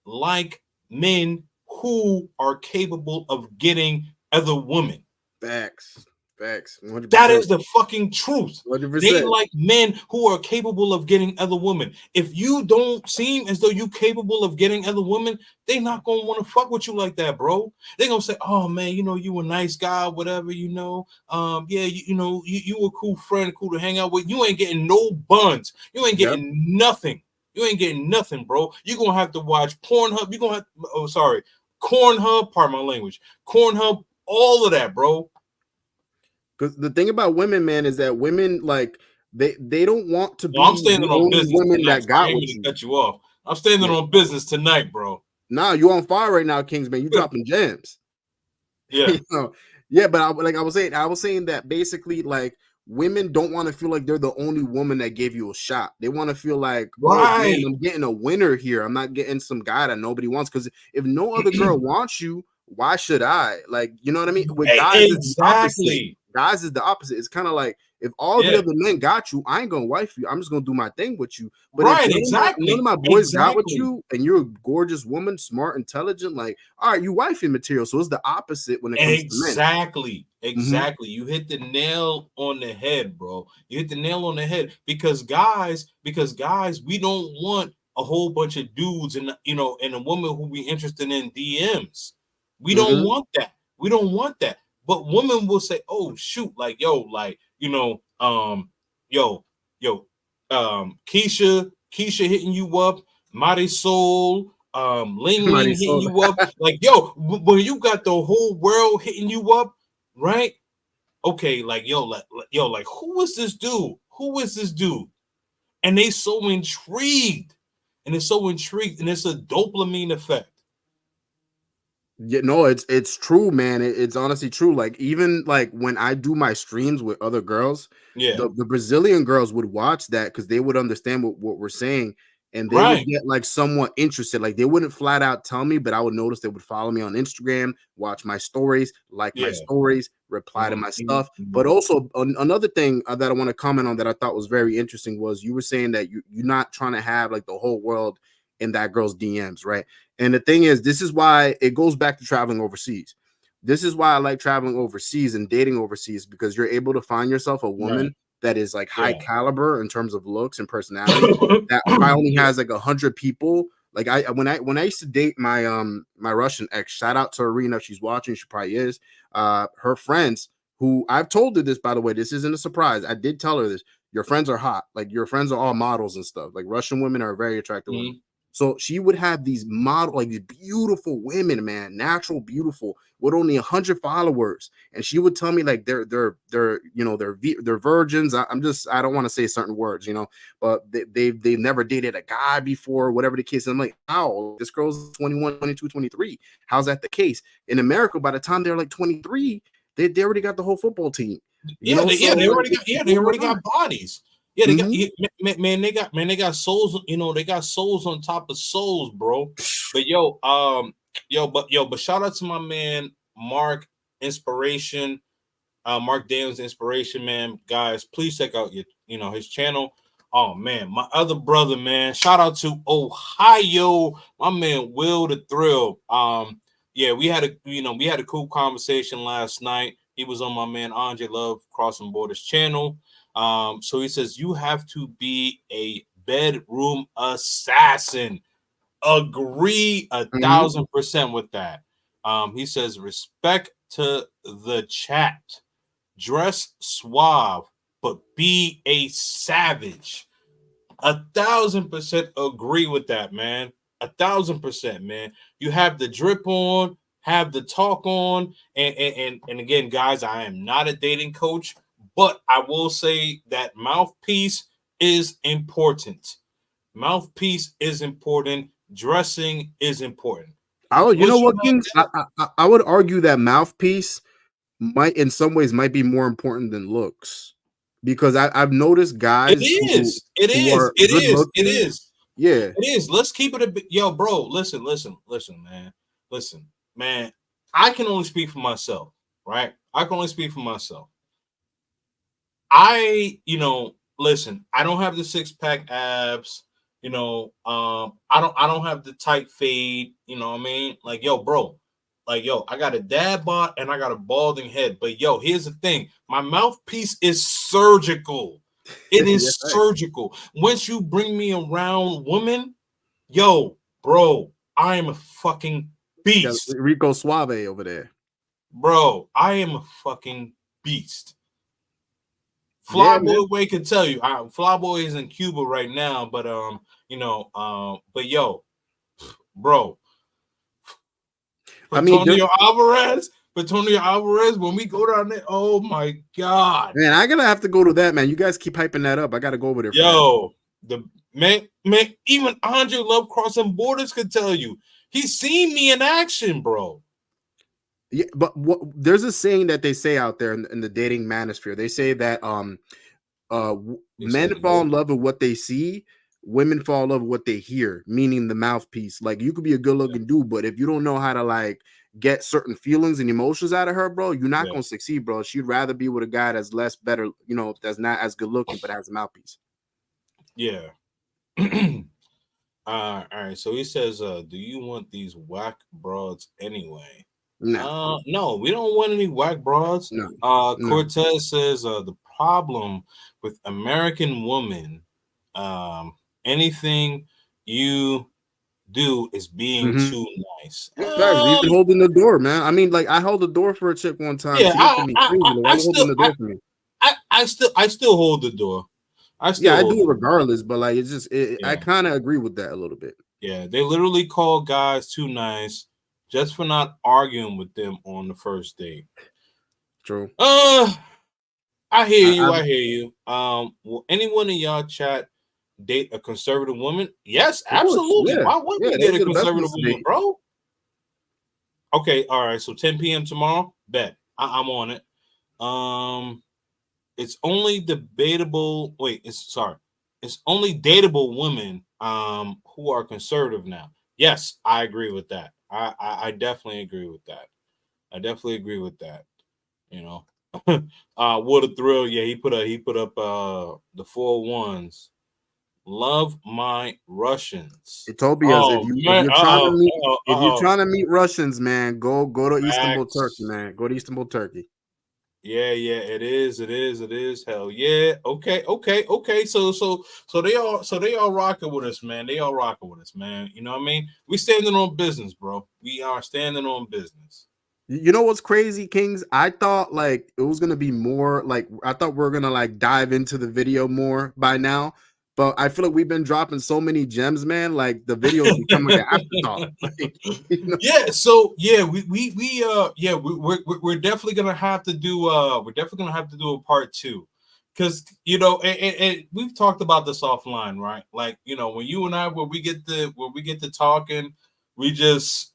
like men who are capable of getting other women. Facts. 100%. That is the fucking truth. 100%. They like men who are capable of getting other women. If you don't seem as though you're capable of getting other women, they're not gonna want to fuck with you like that, bro. They're gonna say, "Oh man, you a nice guy, whatever, you a cool friend, cool to hang out with. You ain't getting no buns. You ain't getting nothing. You ain't getting nothing, bro. You're gonna have to watch Pornhub. You're gonna have Cornhub, pardon my language. Cornhub, all of that, bro." Because the thing about women, man, is that women, like, they don't want to be I'm standing the on only business women tonight, that got so I with ain't you. cut you off. I'm standing on business tonight, bro. Nah, you on fire right now, Kings, man. You dropping gems. Yeah. But I was saying that basically, like, women don't want to feel like they're the only woman that gave you a shot. They want to feel like, oh man, I'm getting a winner here. I'm not getting some guy that nobody wants. Because if no other girl wants you, why should I? Like, you know what I mean? With guys, it's the opposite. Guys is the opposite. It's kind of like, if all the other men got you, I ain't gonna wife you. I'm just gonna do my thing with you. But if none of my boys got with you, and you're a gorgeous woman, smart, intelligent, like, all right, you wifey material. So it's the opposite when it comes to men. Exactly. You hit the nail on the head, bro. You hit the nail on the head because guys, we don't want a whole bunch of dudes and and a woman who be interested in DMs. We don't want that. We don't want that. But women will say, "Oh shoot, like Keisha hitting you up, Marisol, Ling hitting you up, like when you got the whole world hitting you up, right? Okay, like like who is this dude? Who is this dude?" And they so intrigued, and it's a dopamine effect. Yeah, no, it's true, man. It's honestly true. Like, even like when I do my streams with other girls, the Brazilian girls would watch that because they would understand what we're saying, and they would get like somewhat interested. Like, they wouldn't flat out tell me, but I would notice they would follow me on Instagram, watch my stories, like my stories, reply to my stuff. But also another thing that I want to comment on that I thought was very interesting was you were saying that you're not trying to have like the whole world in that girl's DMs, right? And the thing is, this is why it goes back to traveling overseas. This is why I like traveling overseas and dating overseas, because you're able to find yourself a woman that is like high caliber in terms of looks and personality, that probably only has like 100 people. Like when I used to date my my Russian ex, shout out to Irina, if she's watching, she probably is. Her friends, who I've told her this, by the way, this isn't a surprise. I did tell her this. Your friends are hot. Like, your friends are all models and stuff. Like, Russian women are very attractive women. So she would have these these beautiful women, man, natural, beautiful, with only 100 followers, and she would tell me like they're virgins. I don't want to say certain words, but they've never dated a guy before, whatever the case. And I'm like, how? This girl's 21, 22, 23. How's that the case? In America, by the time they're like 23, they already got the whole football team. They already got bodies. Yeah, they got man, they got souls. You know, they got souls on top of souls, bro. But but shout out to my man Mark Inspiration, Mark Daniels Inspiration, man. Guys, please check out his channel. Oh man, my other brother, man. Shout out to Ohio, my man Will the Thrill. Yeah, we had a cool conversation last night. He was on my man Andre Love Crossing Borders channel. So he says you have to be a bedroom assassin. Agree 1,000% with that. He says respect to the chat. Dress suave, but be a savage. 1,000% agree with that, man. 1,000%, man. You have the drip on, have the talk on, and again, guys, I am not a dating coach, but I will say that mouthpiece is important. Mouthpiece is important. Dressing is important. Oh, you know what, Kings? I would argue that mouthpiece might, in some ways, might be more important than looks, because I've noticed guys. It is. Yeah, it is. Let's keep it a bit. Yo, bro, listen, man. I can only speak for myself, right? I can only speak for myself. Listen, I don't have the 6-pack abs. I don't have the tight fade. You know what I mean? Like, yo, bro, I got a dad bod and I got a balding head. But yo, here's the thing: my mouthpiece is surgical. It is surgical. Once you bring me around women, yo, bro, I am a fucking beast. Rico Suave over there, bro. I am a fucking beast. Flyboy Way can tell you. Flyboy is in Cuba right now, but but yo, bro. Antonio Alvarez, when we go down there, oh my god. Man, I'm gonna have to go to that, man. You guys keep hyping that up. I gotta go over there. Yo, the man, even Andre Love Crossing Borders could tell you. He's seen me in action, bro. Yeah, but there's a saying that they say out there in the dating manosphere. They say that men fall in love with what they see, women fall in love with what they hear, meaning the mouthpiece. Like, you could be a good-looking dude, but if you don't know how to like get certain feelings and emotions out of her, bro, you're not gonna succeed, bro. She'd rather be with a guy that's better, that's not as good looking, but has a mouthpiece. Yeah. All right. So he says, do you want these whack broads anyway? No, we don't want any whack broads. No. Cortez says the problem with American women, anything you do is being too nice. You've been holding the door, man. I mean, like, I held the door for a chick one time. Yeah, I still hold the door. I do regardless, but like, it's just I kind of agree with that a little bit. Yeah, they literally call guys too nice just for not arguing with them on the first date. True. I hear you. Will anyone in y'all chat date a conservative woman? Yes, absolutely. Yeah. Why wouldn't we date a conservative woman, bro? Okay, all right. So 10 p.m. tomorrow, bet. I'm on it. It's only debatable. It's only dateable women who are conservative now. Yes, I agree with that. I definitely agree with that. What a thrill. Yeah, he put up the 4 1s. Love my Russians. Tobias, if you're trying to meet Russians, man, go to Istanbul, Turkey, man. Go to Istanbul, Turkey. Yeah, it is. Hell yeah. Okay. So they all rocking with us, man. You know what I mean? We standing on business, bro. We are standing on business. You know what's crazy, Kings? I thought like it was gonna be more like I thought we are gonna like dive into the video more by now. But I feel like we've been dropping so many gems, man. Like the videos become like an afterthought. Yeah. So yeah, we're definitely gonna have to do a part 2, because and we've talked about this offline, right? Like when you and I we get to talking, we just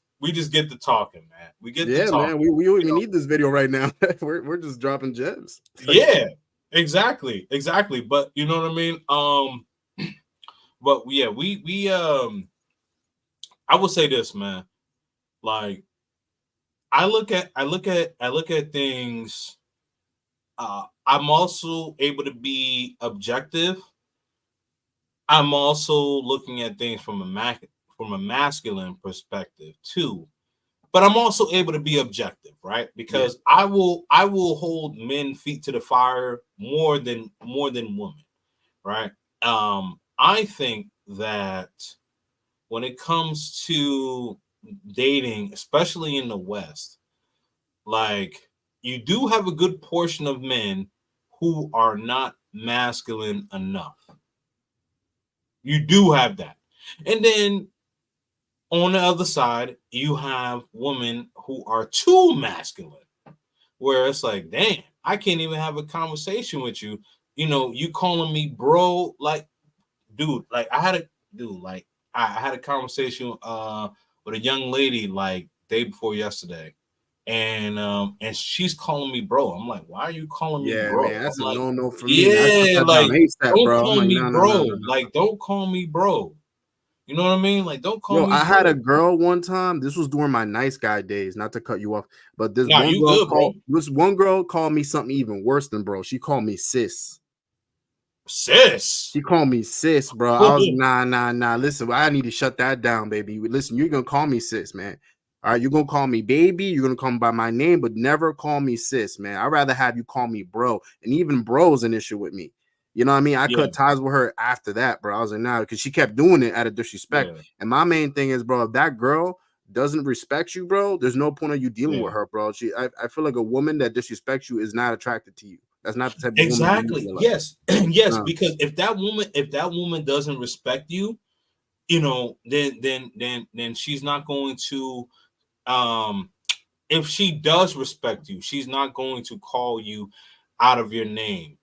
get to talking, man. We get to talking. Man. We need this video right now. we're just dropping gems. Yeah. Exactly. But you know what I mean? But yeah, we I will say this, man. Like I look at things. I'm also able to be objective. I'm also looking at things from from a masculine perspective too. But I'm also able to be objective, right? Yeah. Because I will hold men feet to the fire more than women, right? I think that when it comes to dating, especially in the West, like you do have a good portion of men who are not masculine enough. You do have that. And then on the other side, you have women who are too masculine, where it's like, damn, I can't even have a conversation with you. You know, you calling me bro, like, dude, like I had a conversation with a young lady like day before yesterday, and she's calling me bro. I'm like, why are you calling me Yeah, bro? man, I'm that's a like, no for me, man. I shut yeah, that down like ASAP, don't bro. I'm call like, me no, no, no, bro. no, no. Like, don't call me bro. You know what I mean? Like, don't call Yo, me I had a bro. girl one time. This was during my nice guy days, not to cut you off, but Nah, you good, bro. this one girl called me something even worse than bro. She called me sis. Sis. She called me sis, bro. I was nah. Listen, I need to shut that down, baby. Listen, you're gonna call me sis, man. All right, you're gonna call me baby. You're gonna call me by my name, but never call me sis, man. I'd rather have you call me bro, and even bro's an issue with me. You know what I mean? I Yeah, cut ties with her after that, bro. I was like, nah, because she kept doing it out of disrespect. yeah, And my main thing is, bro, if that girl doesn't respect you, bro, there's no point of you dealing yeah. with her, bro. I feel like a woman that disrespects you is not attracted to you. That's not the type of woman you need in Exactly. your life. Yes. Yes. No. Because if that woman doesn't respect you, you know, then she's not going to um if she does respect you, she's not going to call you out of your name.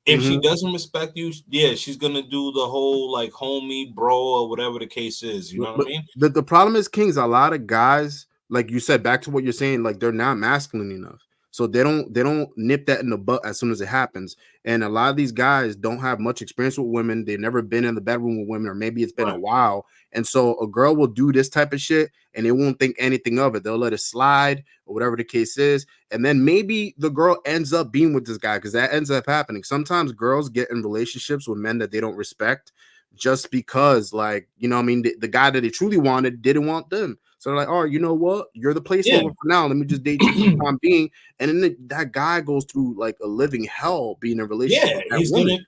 If she Mhm. doesn't respect you, yeah, she's gonna do the whole like homie, bro, or whatever the case is. You know what I But mean? the problem is, Kings, a lot of guys, like you said, back to what you're saying, like they're not masculine enough. So they don't nip that in the butt as soon as it happens. And a lot of these guys don't have much experience with women. They've never been in the bedroom with women, or maybe it's been a Right. while. And so a girl will do this type of shit and they won't think anything of it. They'll let it slide or whatever the case is. And then maybe the girl ends up being with this guy because that ends up happening. Sometimes girls get in relationships with men that they don't respect just because, like, you know what I mean, the guy that they truly wanted didn't want them. So they're like, oh, you know what? You're the Yeah. placeholder for now. Let me just date you for the time being. And then that guy goes through like a living hell being in a relationship Yeah, with that he's woman. gonna.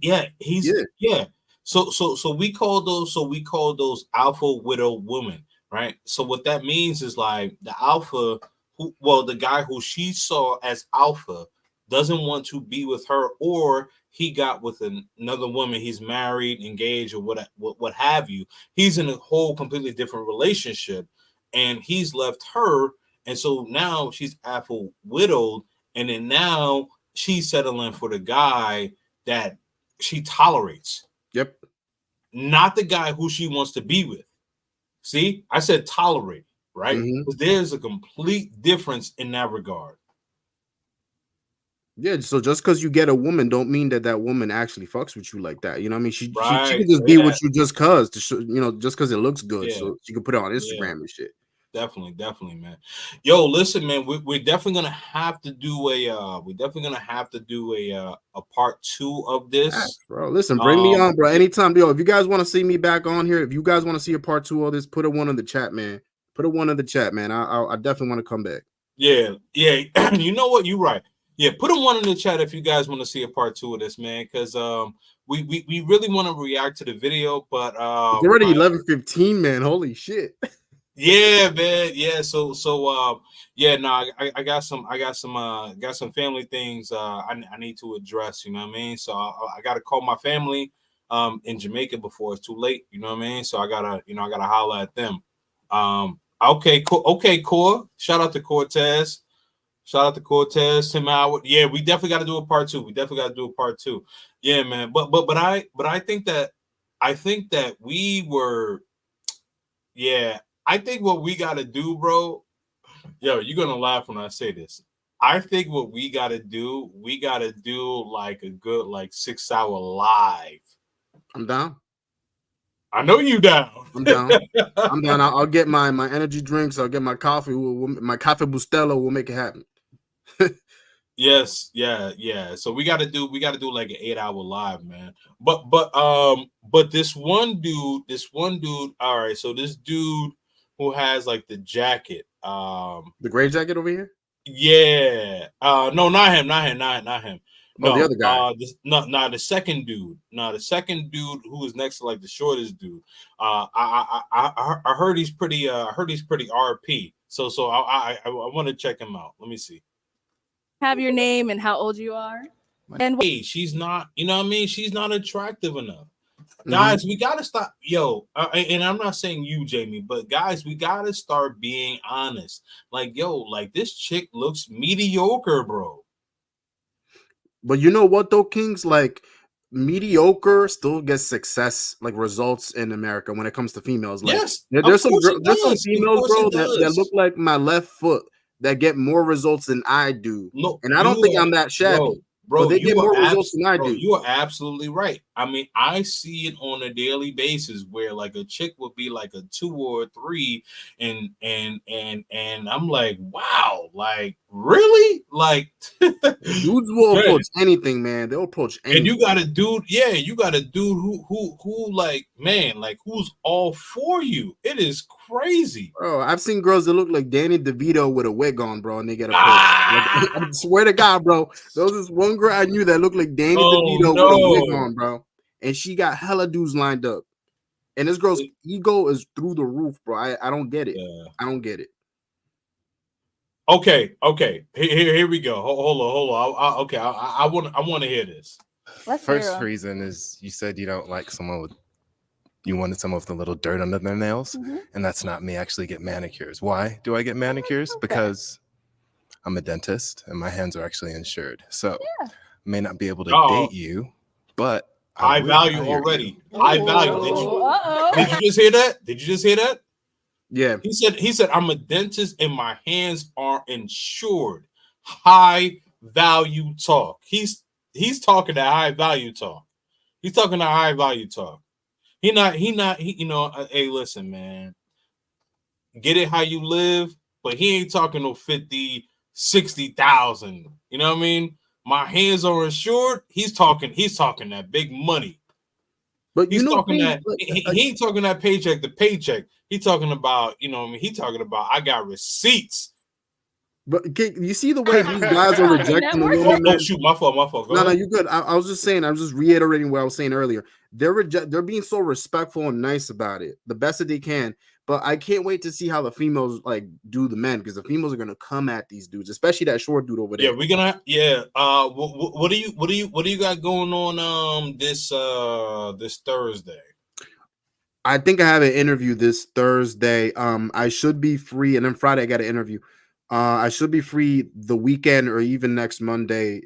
Yeah, he's Yeah. yeah. So we call those alpha widow women, right? So what that means is like the alpha who, well, the guy who she saw as alpha doesn't want to be with her, or he got with another woman. He's married, engaged, or what have you. He's in a whole completely different relationship, and he's left her, and so now she's alpha widowed, and then now she's settling for the guy that she tolerates, Yep. not the guy who she wants to be with. See, I said tolerate, right? Hmm. Because there's a complete difference in that regard. Yeah. So just because you get a woman, don't mean that that woman actually fucks with you like that. You know what I mean? She Right. could just be Yeah. with you just cause to show, just because it looks good. Yeah. So she could put it on Yeah. Instagram and shit. Definitely, man. Yo, listen, man, we're definitely gonna have to do a part two of Facts, this. bro. Listen, bring me Um, on, bro. Anytime, yo. If you guys want to see me back on here, if you guys want to see a part two of this, put a one in the chat, man. Put a one in the chat, man. I definitely want to come back. yeah. You know what? You're right. Yeah, put a one in the chat if you guys want to see a part two of this, man. Because we really want to react to the video, but It's already 11:15, man. Holy shit. yeah, man. Yeah, yeah, no, got some family things I need to address, you know what I mean? So I gotta call my family in Jamaica before it's too late, you know what I mean? So I gotta holler at them. Okay, cool. Okay, Core. Shout out to Cortez. Shout out to Cortez, Tim Howard. Yeah, we definitely got to do a part two. We definitely got to do a part two. Yeah, man. But I think that we were, yeah. I think what we got to do, bro. Yo, you're gonna laugh when I say this. I think what we gotta do like a good like 6 hour live. I'm down. I know you down. I'm down. I'm down. I'll get my energy drinks. I'll get my coffee. My Cafe Bustelo will make it happen. Yes, yeah. So we gotta do like an 8 hour live, man. But this one dude. All right, so this dude who has like the jacket. The gray jacket over here. Yeah. No, not him. Oh, No, the other guy. The second dude. No, the second dude who is next to like the shortest dude. I heard he's pretty. I heard he's pretty RP. So I want to check him out. Let me see. Have your name and how old you are, and Hey, she's not. You know what I mean? She's not attractive enough. Guys, we gotta stop. Yo, and I'm not saying you, Jamie, but guys, we gotta start being honest. Like, yo, like this chick looks mediocre, bro. But you know what though, Kings? Like mediocre still gets success, like results in America when it comes to females. Like Yes, there's some there's females, bro, that look like my left foot that get more results than I do. No, and I don't think I'm that shabby. Bro, but they get more results than I do. You are absolutely right. I mean, I see it on a daily basis where like a chick would be like a 2 or a 3, and I'm like, wow, like really? Like dudes will approach anything, man. They'll approach anything. And you got a dude, who like, man, like who's all for you. It is crazy. Bro, I've seen girls that look like Danny DeVito with a wig on, bro, and they get approached. Like, I swear to God, bro. There was this one girl I knew that looked like Danny DeVito with a wig on, bro. And she got hella dudes lined up. And this girl's ego is through the roof, bro. I don't get it. Yeah. I don't get it. Okay. Here we go. Hold on. I want to hear this. First reason is you said you don't like you wanted someone with a little dirt under their nails, and that's not me. I actually get manicures. Why do I get manicures? Okay. Because I'm a dentist and my hands are actually insured. So I may not be able to date you, but I value already. I value. Did you just hear that? Yeah. He said I'm a dentist and my hands are insured. High value talk. He's talking that high value talk. He's talking that high value talk. He you know, hey, listen, man. Get it how you live, but he ain't talking no 50, 60,000. You know what I mean? My hands are insured. He's talking that big money. But he's talking that he ain't talking that paycheck to paycheck. He talking about, you know what I mean? He talking about I got receipts. But you see the way these guys are rejecting the women. Oh shoot, my fault. No, you good. I was just saying. I was just reiterating what I was saying earlier. They're being so respectful and nice about it, the best that they can. But I can't wait to see how the females like do the men, because the females are gonna come at these dudes, especially that short dude over there. Yeah, we're gonna. Yeah. What do you got going on this Thursday? I think I have an interview this Thursday. I should be free, and then Friday I got an interview. I should be free the weekend or even next Monday.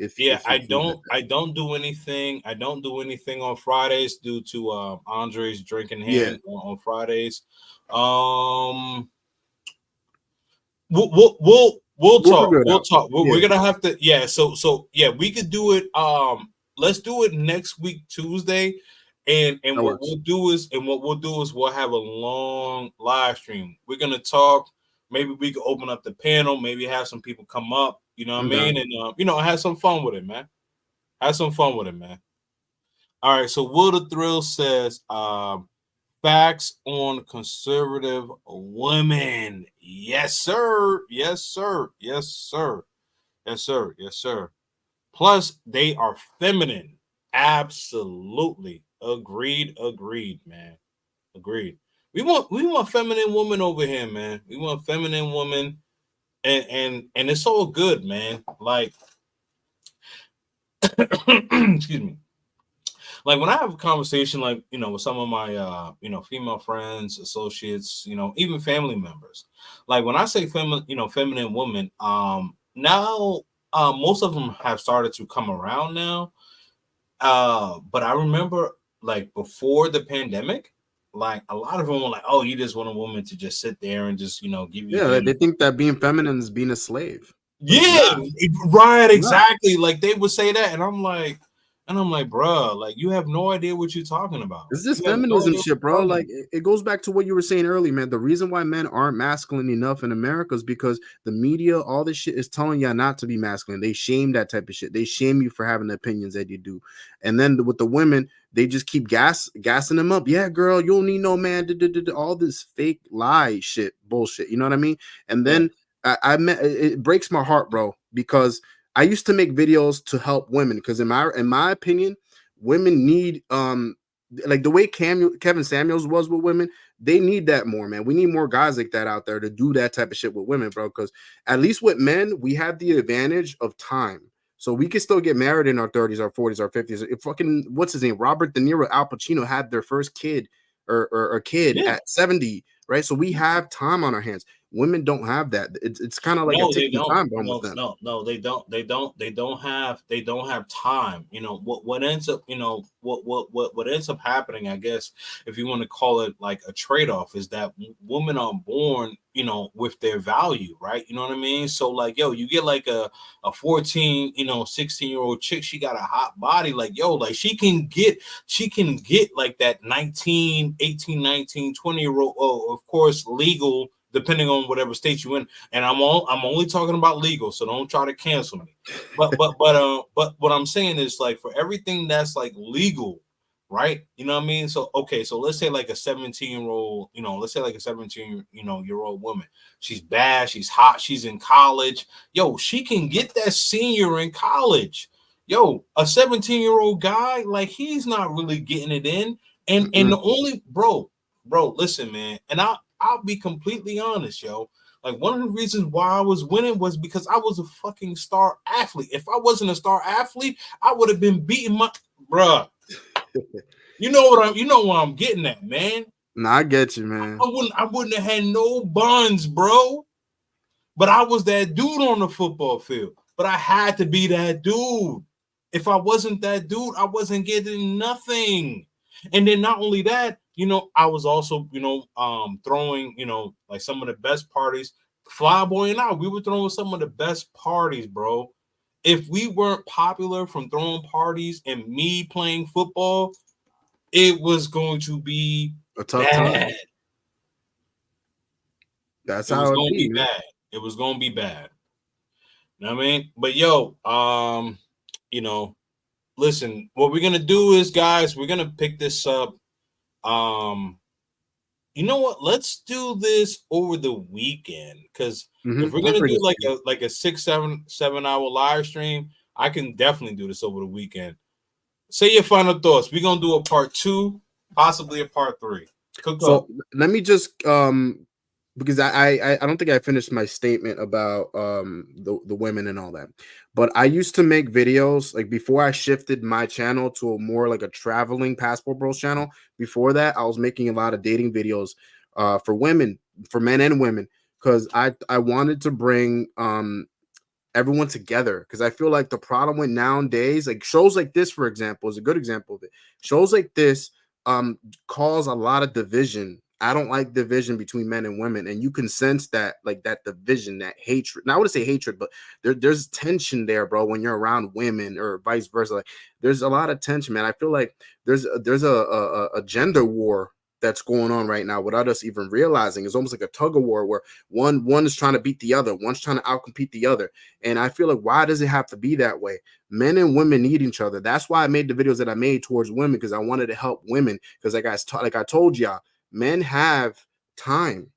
I don't do anything. I don't do anything on Fridays due to Andre's drinking hand on Fridays. We'll talk. We'll talk. We're gonna have to. So we could do it. Let's do it next week Tuesday. And what we'll do is we'll have a long live stream. We're gonna talk. Maybe we could open up the panel. Maybe have some people come up. You know what I mean? And have some fun with it, man. All right. So Will the Thrill says, facts on conservative women. Yes, sir. Plus, they are feminine. Absolutely. Agreed, man. Agreed. We want feminine women over here, man. We want feminine women, and it's all good, man. Like, excuse me. Like when I have a conversation, like with some of my female friends, associates, even family members. Like when I say feminine women, now most of them have started to come around now. But I remember like before the pandemic, like a lot of them were like, "Oh, you just want a woman to just sit there and just give you." Yeah, they think that being feminine is being a slave. Yeah, right, exactly. Like they would say that, and I'm like, bruh, like you have no idea what you're talking about. It's this You have no feminism idea what shit, you're bro. talking Like it goes back to what you were saying earlier, man. The reason why men aren't masculine enough in America is because the media, all this shit is telling you not to be masculine. They shame that type of shit. They shame you for having the opinions that you do. And then with the women, they just keep gassing them up. Yeah, girl, you don't need no man. All this fake lie shit, bullshit. You know what I mean? And then it breaks my heart, bro, because I used to make videos to help women because in my opinion, women need like the way Kevin Samuels was with women, they need that more, man. We need more guys like that out there to do that type of shit with women, bro. Because at least with men, we have the advantage of time. So we can still get married in our 30s, our 40s, our 50s. If fucking what's his name? Robert De Niro, Al Pacino had their first kid or kid at 70, right? So we have time on our hands. Women don't have that. It's kind of like a ticking time bomb with them. No, they don't. They don't have time. You know what ends up. You know what ends up happening. I guess if you want to call it like a trade off, is that women are born, you know, with their value, right? You know what I mean? So like, yo, you get like a 14, 16-year-old chick. She got a hot body. Like, yo, like she can get like that 19, 18, 19, 20-year-old. Oh, of course, legal, depending on whatever state you in, and I'm only talking about legal, so don't try to cancel me. But what I'm saying is like for everything that's like legal, right? You know what I mean? So okay, so let's say like a 17-year-old, let's say like a 17-year-old woman. She's bad, she's hot, she's in college. Yo, she can get that senior in college. Yo, a 17-year-old guy, like he's not really getting it in. And the only bro, listen, man, and I'll be completely honest, yo. Like one of the reasons why I was winning was because I was a fucking star athlete. If I wasn't a star athlete, I would have been beating my bruh. You know what I'm getting at, man. Nah, I get you, man. I wouldn't have had no buns, bro. But I was that dude on the football field. But I had to be that dude. If I wasn't that dude, I wasn't getting nothing. And then not only that, I was also, throwing, like some of the best parties. Flyboy and I, we were throwing some of the best parties, bro. If we weren't popular from throwing parties and me playing football, it was going to be a tough bad. time. That's it how was it going to be, be bad. It was going to be bad. You know what I mean? But yo, listen, what we're gonna do is, guys, we're gonna pick this up. You know what? Let's do this over the weekend, because if we're gonna do like a 6-7 hour live stream, I can definitely do this over the weekend. Say your final thoughts. We're gonna do a part 2, possibly a part 3. So let me just because I don't think I finished my statement about the women and all that. But I used to make videos like before I shifted my channel to a more like a traveling Passport Bros channel. Before that, I was making a lot of dating videos for women, for men and women, because I wanted to bring everyone together, because I feel like the problem with nowadays, like shows like this, for example, is a good example of it. Shows like this cause a lot of division. I don't like division between men and women, and you can sense that, like that division, that hatred. Now I wouldn't say hatred, but there's tension there, bro. When you're around women or vice versa, like there's a lot of tension, man. I feel like there's a gender war that's going on right now without us even realizing. It's almost like a tug of war where one is trying to beat the other, one's trying to outcompete the other. And I feel like, why does it have to be that way? Men and women need each other. That's why I made the videos that I made towards women, because I wanted to help women. Because like I told y'all, men have time.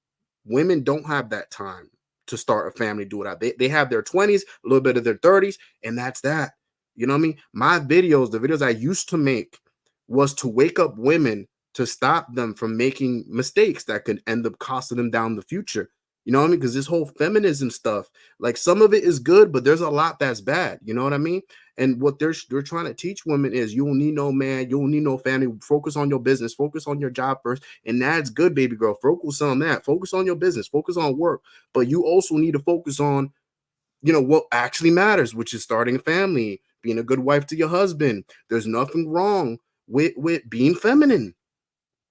Women don't have that time to start a family, do it out. They have their 20s, a little bit of their 30s, and that's that. You know what I mean? My videos, the videos I used to make, was to wake up women, to stop them from making mistakes that could end up costing them down the future. You know what I mean? Because this whole feminism stuff, like some of it is good, but there's a lot that's bad. You know what I mean? And what they're trying to teach women is, you don't need no man, you don't need no family. Focus on your business, focus on your job first. And that's good, baby girl. Focus on that. Focus on your business, focus on work. But you also need to focus on, what actually matters, which is starting a family, being a good wife to your husband. There's nothing wrong with being feminine.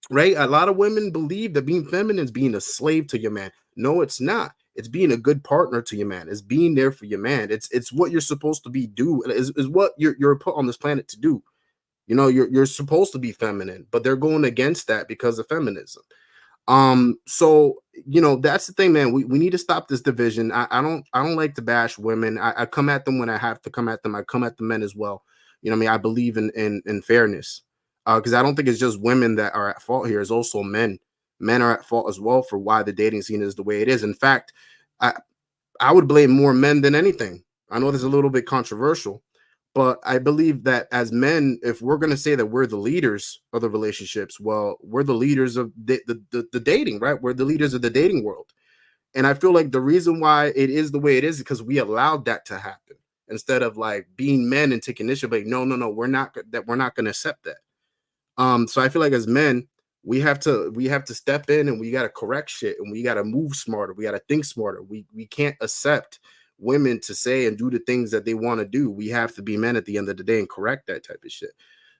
Right? A lot of women believe that being feminine is being a slave to your man. No, it's not. It's being a good partner to your man. It's being there for your man. It's what you're supposed to be is what you're put on this planet to do. You know, you're supposed to be feminine, but they're going against that because of feminism. So you know, that's the thing, man. We need to stop this division. I don't like to bash women. I come at them when I have to come at them. I come at the men as well. You know what I mean? I believe in fairness. Because I don't think it's just women that are at fault here. It's also men. Men are at fault as well for why the dating scene is the way it is. In fact, I would blame more men than anything. I know this is a little bit controversial, but I believe that as men, if we're going to say that we're the leaders of the relationships, well, we're the leaders of the dating, right? We're the leaders of the dating world. And I feel like the reason why it is the way it is because we allowed that to happen instead of like being men and taking initiative. Like, no, we're not going to accept that. So I feel like as men, we have to step in and we got to correct shit and we got to move smarter. We got to think smarter. We can't accept women to say and do the things that they want to do. We have to be men at the end of the day and correct that type of shit.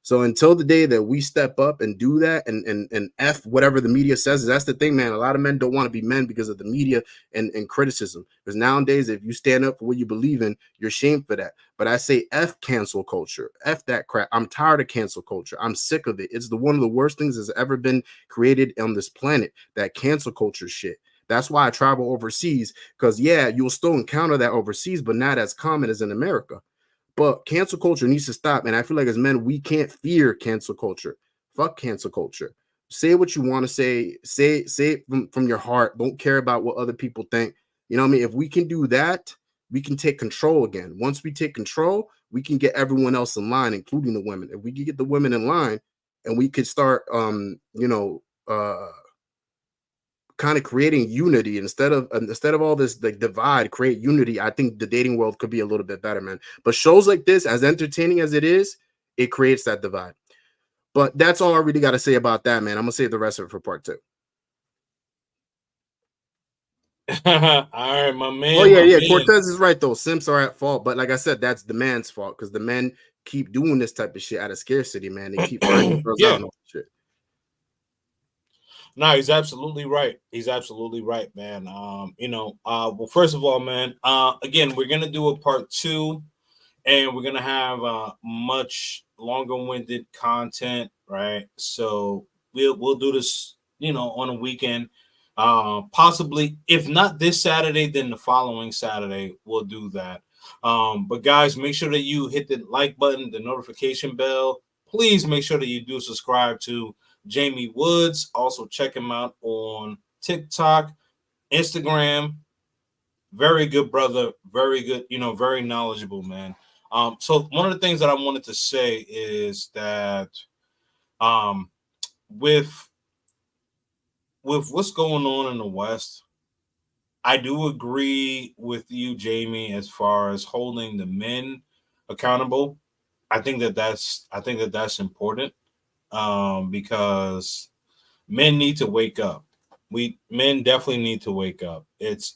So until the day that we step up and do that and F whatever the media says, that's the thing, man. A lot of men don't want to be men because of the media and criticism. Because nowadays, if you stand up for what you believe in, you're shamed for that. But I say F cancel culture. F that crap. I'm tired of cancel culture. I'm sick of it. It's one of the worst things that's ever been created on this planet, that cancel culture shit. That's why I travel overseas, because yeah, you'll still encounter that overseas, but not as common as in America. But cancel culture needs to stop. And I feel like as men, we can't fear cancel culture. Fuck cancel culture. Say what you want to say. Say it from your heart. Don't care about what other people think. You know what I mean? If we can do that, we can take control again. Once we take control, we can get everyone else in line, including the women. If we can get the women in line and we could start, kind of creating unity instead of all this like divide, create unity. I think the dating world could be a little bit better, man. But shows like this, as entertaining as it is, it creates that divide. But that's all I really got to say about that, man. I'm gonna save the rest of it for part 2. All right, my man. Oh yeah. Cortez is right though. Simps are at fault, but like I said, that's the man's fault because the men keep doing this type of shit out of scarcity, man. They keep finding girls out and all that shit. No, he's absolutely right. He's absolutely right, man. Well, first of all, man, again, we're gonna do a part 2, and we're gonna have much longer-winded content, right? So we'll do this, on a weekend. Possibly, if not this Saturday, then the following Saturday we'll do that. But guys, make sure that you hit the like button, the notification bell. Please make sure that you do subscribe to Jamie Woods. Also check him out on TikTok, Instagram. Very good brother, very good, very knowledgeable, man. So one of the things that I wanted to say is that with what's going on in the West, I do agree with you, Jamie, as far as holding the men accountable. I think that's important. Because men need to wake up. Men definitely need to wake up. It's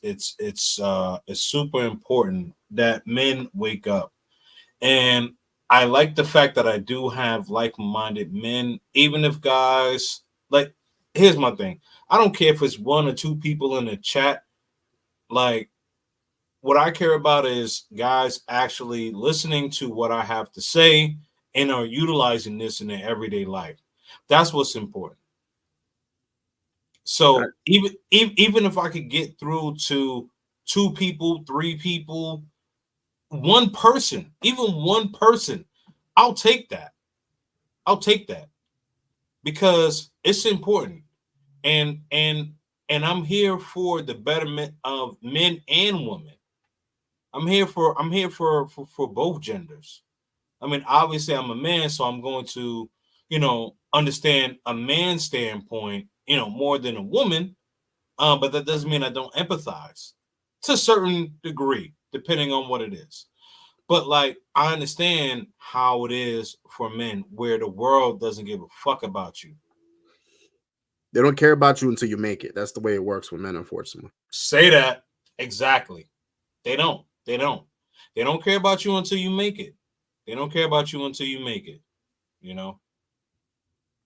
super important that men wake up. And I like the fact that I do have like-minded men, even if guys like, here's my thing. I don't care if it's 1 or 2 people in the chat. Like, what I care about is guys actually listening to what I have to say and are utilizing this in their everyday life. That's what's important. So even if I could get through to 2 people, 3 people, 1 person, even 1 person, I'll take that. Because it's important. And I'm here for the betterment of men and women. I'm here for both genders. I mean, obviously I'm a man, so I'm going to, understand a man's standpoint, more than a woman. But that doesn't mean I don't empathize to a certain degree, depending on what it is. But like, I understand how it is for men where the world doesn't give a fuck about you. They don't care about you until you make it. That's the way it works with men, unfortunately. Say that. Exactly. They don't care about you until you make it. They don't care about you until you make it,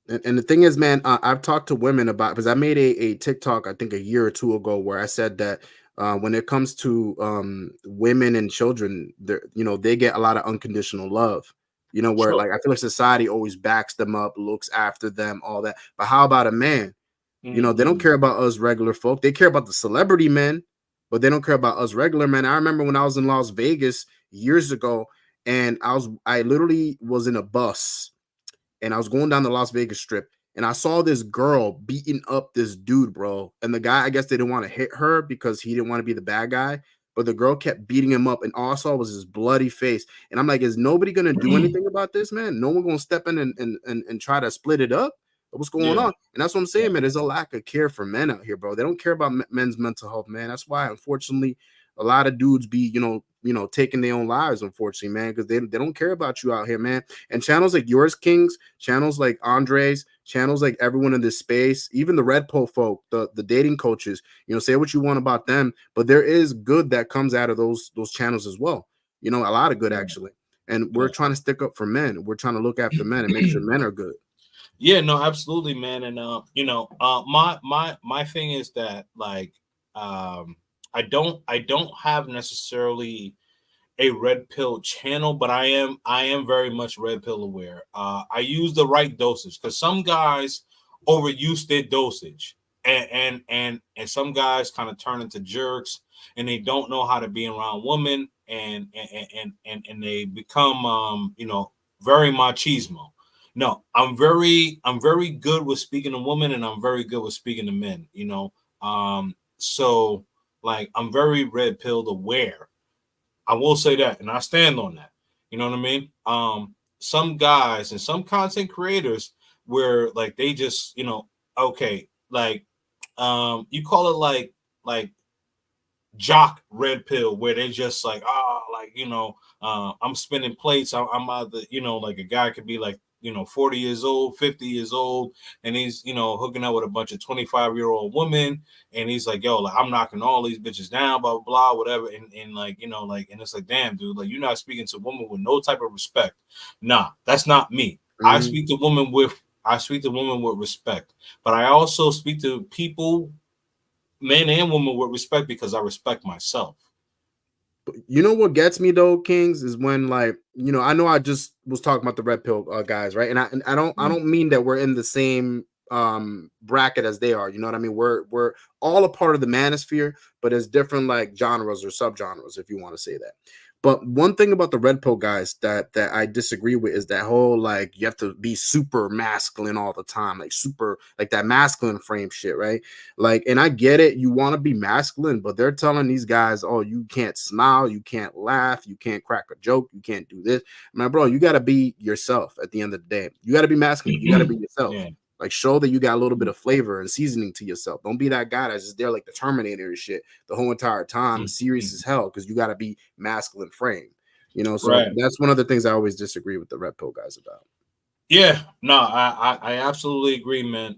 And the thing is, man, I've talked to women about, because I made a TikTok, I think a year or 2 ago, where I said that When it comes to women and children, they get a lot of unconditional love. Where Sure. like I feel like society always backs them up, looks after them, all that. But how about a man? They don't care about us regular folk. They care about the celebrity men, but they don't care about us regular men. I remember when I was in Las Vegas years ago, and I literally was in a bus, and I was going down the Las Vegas Strip, and I saw this girl beating up this dude, bro. And the guy, I guess they didn't want to hit her because he didn't want to be the bad guy, but the girl kept beating him up, and all I saw was his bloody face. And I'm like, is nobody gonna do anything about this, man? No one gonna step in and try to split it up? What's going on? And that's what I'm saying, man. There's a lack of care for men out here, bro. They don't care about men's mental health, man. That's why, unfortunately, a lot of dudes be, taking their own lives, unfortunately, man, because they don't care about you out here, man. And channels like yours, Kings, channels like Andres, channels like everyone in this space, even the Red Pill folk, the dating coaches, say what you want about them, but there is good that comes out of those channels as well. A lot of good, actually. And we're trying to stick up for men. We're trying to look after men and make sure men are good. Yeah, no, absolutely, man. And my thing is that, like, I don't have necessarily a red pill channel, but I am very much red pill aware. I use the right dosage, because some guys overuse their dosage, and some guys kind of turn into jerks, and they don't know how to be around women, and they become very machismo. No, I'm very good with speaking to women, and I'm very good with speaking to men, so like I'm very red pilled aware. I will say that, and I stand on that. You know what I mean? Some guys and some content creators where like they just, okay, like you call it like jock red pill, where they just like, I'm spinning plates. I'm either, like a guy could be like, 40 years old, 50 years old, and he's, hooking up with a bunch of 25-year-old women, and he's like, yo, like, I'm knocking all these bitches down, blah, blah, blah, whatever. And like, and it's like, damn, dude, like, you're not speaking to a woman with no type of respect. Nah, that's not me. Mm-hmm. I speak to women with respect, but I also speak to people, men and women, with respect, because I respect myself. You know what gets me though, Kings, is when, like, I know I just was talking about the red pill guys, right? And I don't mean that we're in the same bracket as they are. You know what I mean? We're all a part of the manosphere, but it's different, like, genres or subgenres, if you want to say that. But one thing about the red pill guys that I disagree with is that whole, like, you have to be super masculine all the time, like super, like that masculine frame shit, right? Like, and I get it, you want to be masculine, but they're telling these guys, oh, you can't smile, you can't laugh, you can't crack a joke, you can't do this. Man, bro, you got to be yourself at the end of the day. You got to be masculine, you got to be yourself. Yeah. Like, show that you got a little bit of flavor and seasoning to yourself. Don't be that guy that's just there like the Terminator and shit the whole entire time, serious as hell, because you got to be masculine frame. So that's one of the things I always disagree with the red pill guys about. Yeah, no, I absolutely agree, man.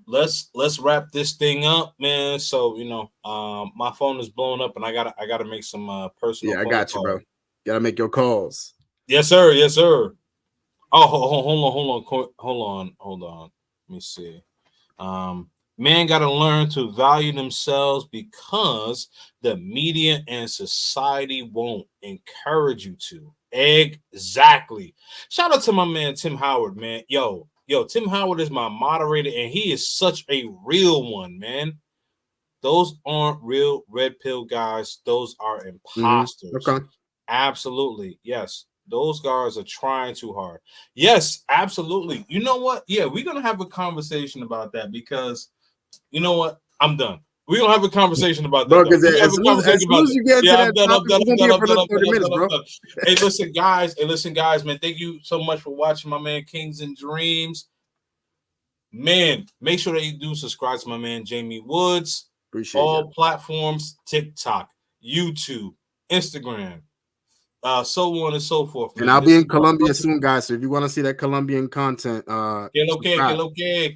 Let's wrap this thing up, man. So my phone is blowing up, and I gotta make some personal. Yeah, I got you, bro. Gotta make your calls. Yes, sir. Yes, sir. Oh, hold on. Let me see. Men got to learn to value themselves, because the media and society won't encourage you to. Exactly. Shout out to my man Tim Howard, man. Yo, Tim Howard is my moderator, and he is such a real one, man. Those aren't real red pill guys. Those are imposters. Okay. Absolutely. Yes. Those guys are trying too hard. Yes, absolutely. You know what? Yeah, we're going to have a conversation about that, because you know what? I'm done. We're going to have a conversation about that. Because as soon as you get to that topic, Hey, listen, guys, man. Thank you so much for watching my man Kings and Dreams. Man, make sure that you do subscribe to my man Jamie Woods. Appreciate all platforms, TikTok, YouTube, Instagram, so on and so forth. Man. And I'll be in Colombia soon, guys. So if you want to see that Colombian content, que lo que.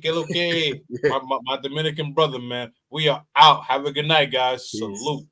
My Dominican brother, man. We are out. Have a good night, guys. Peace. Salute.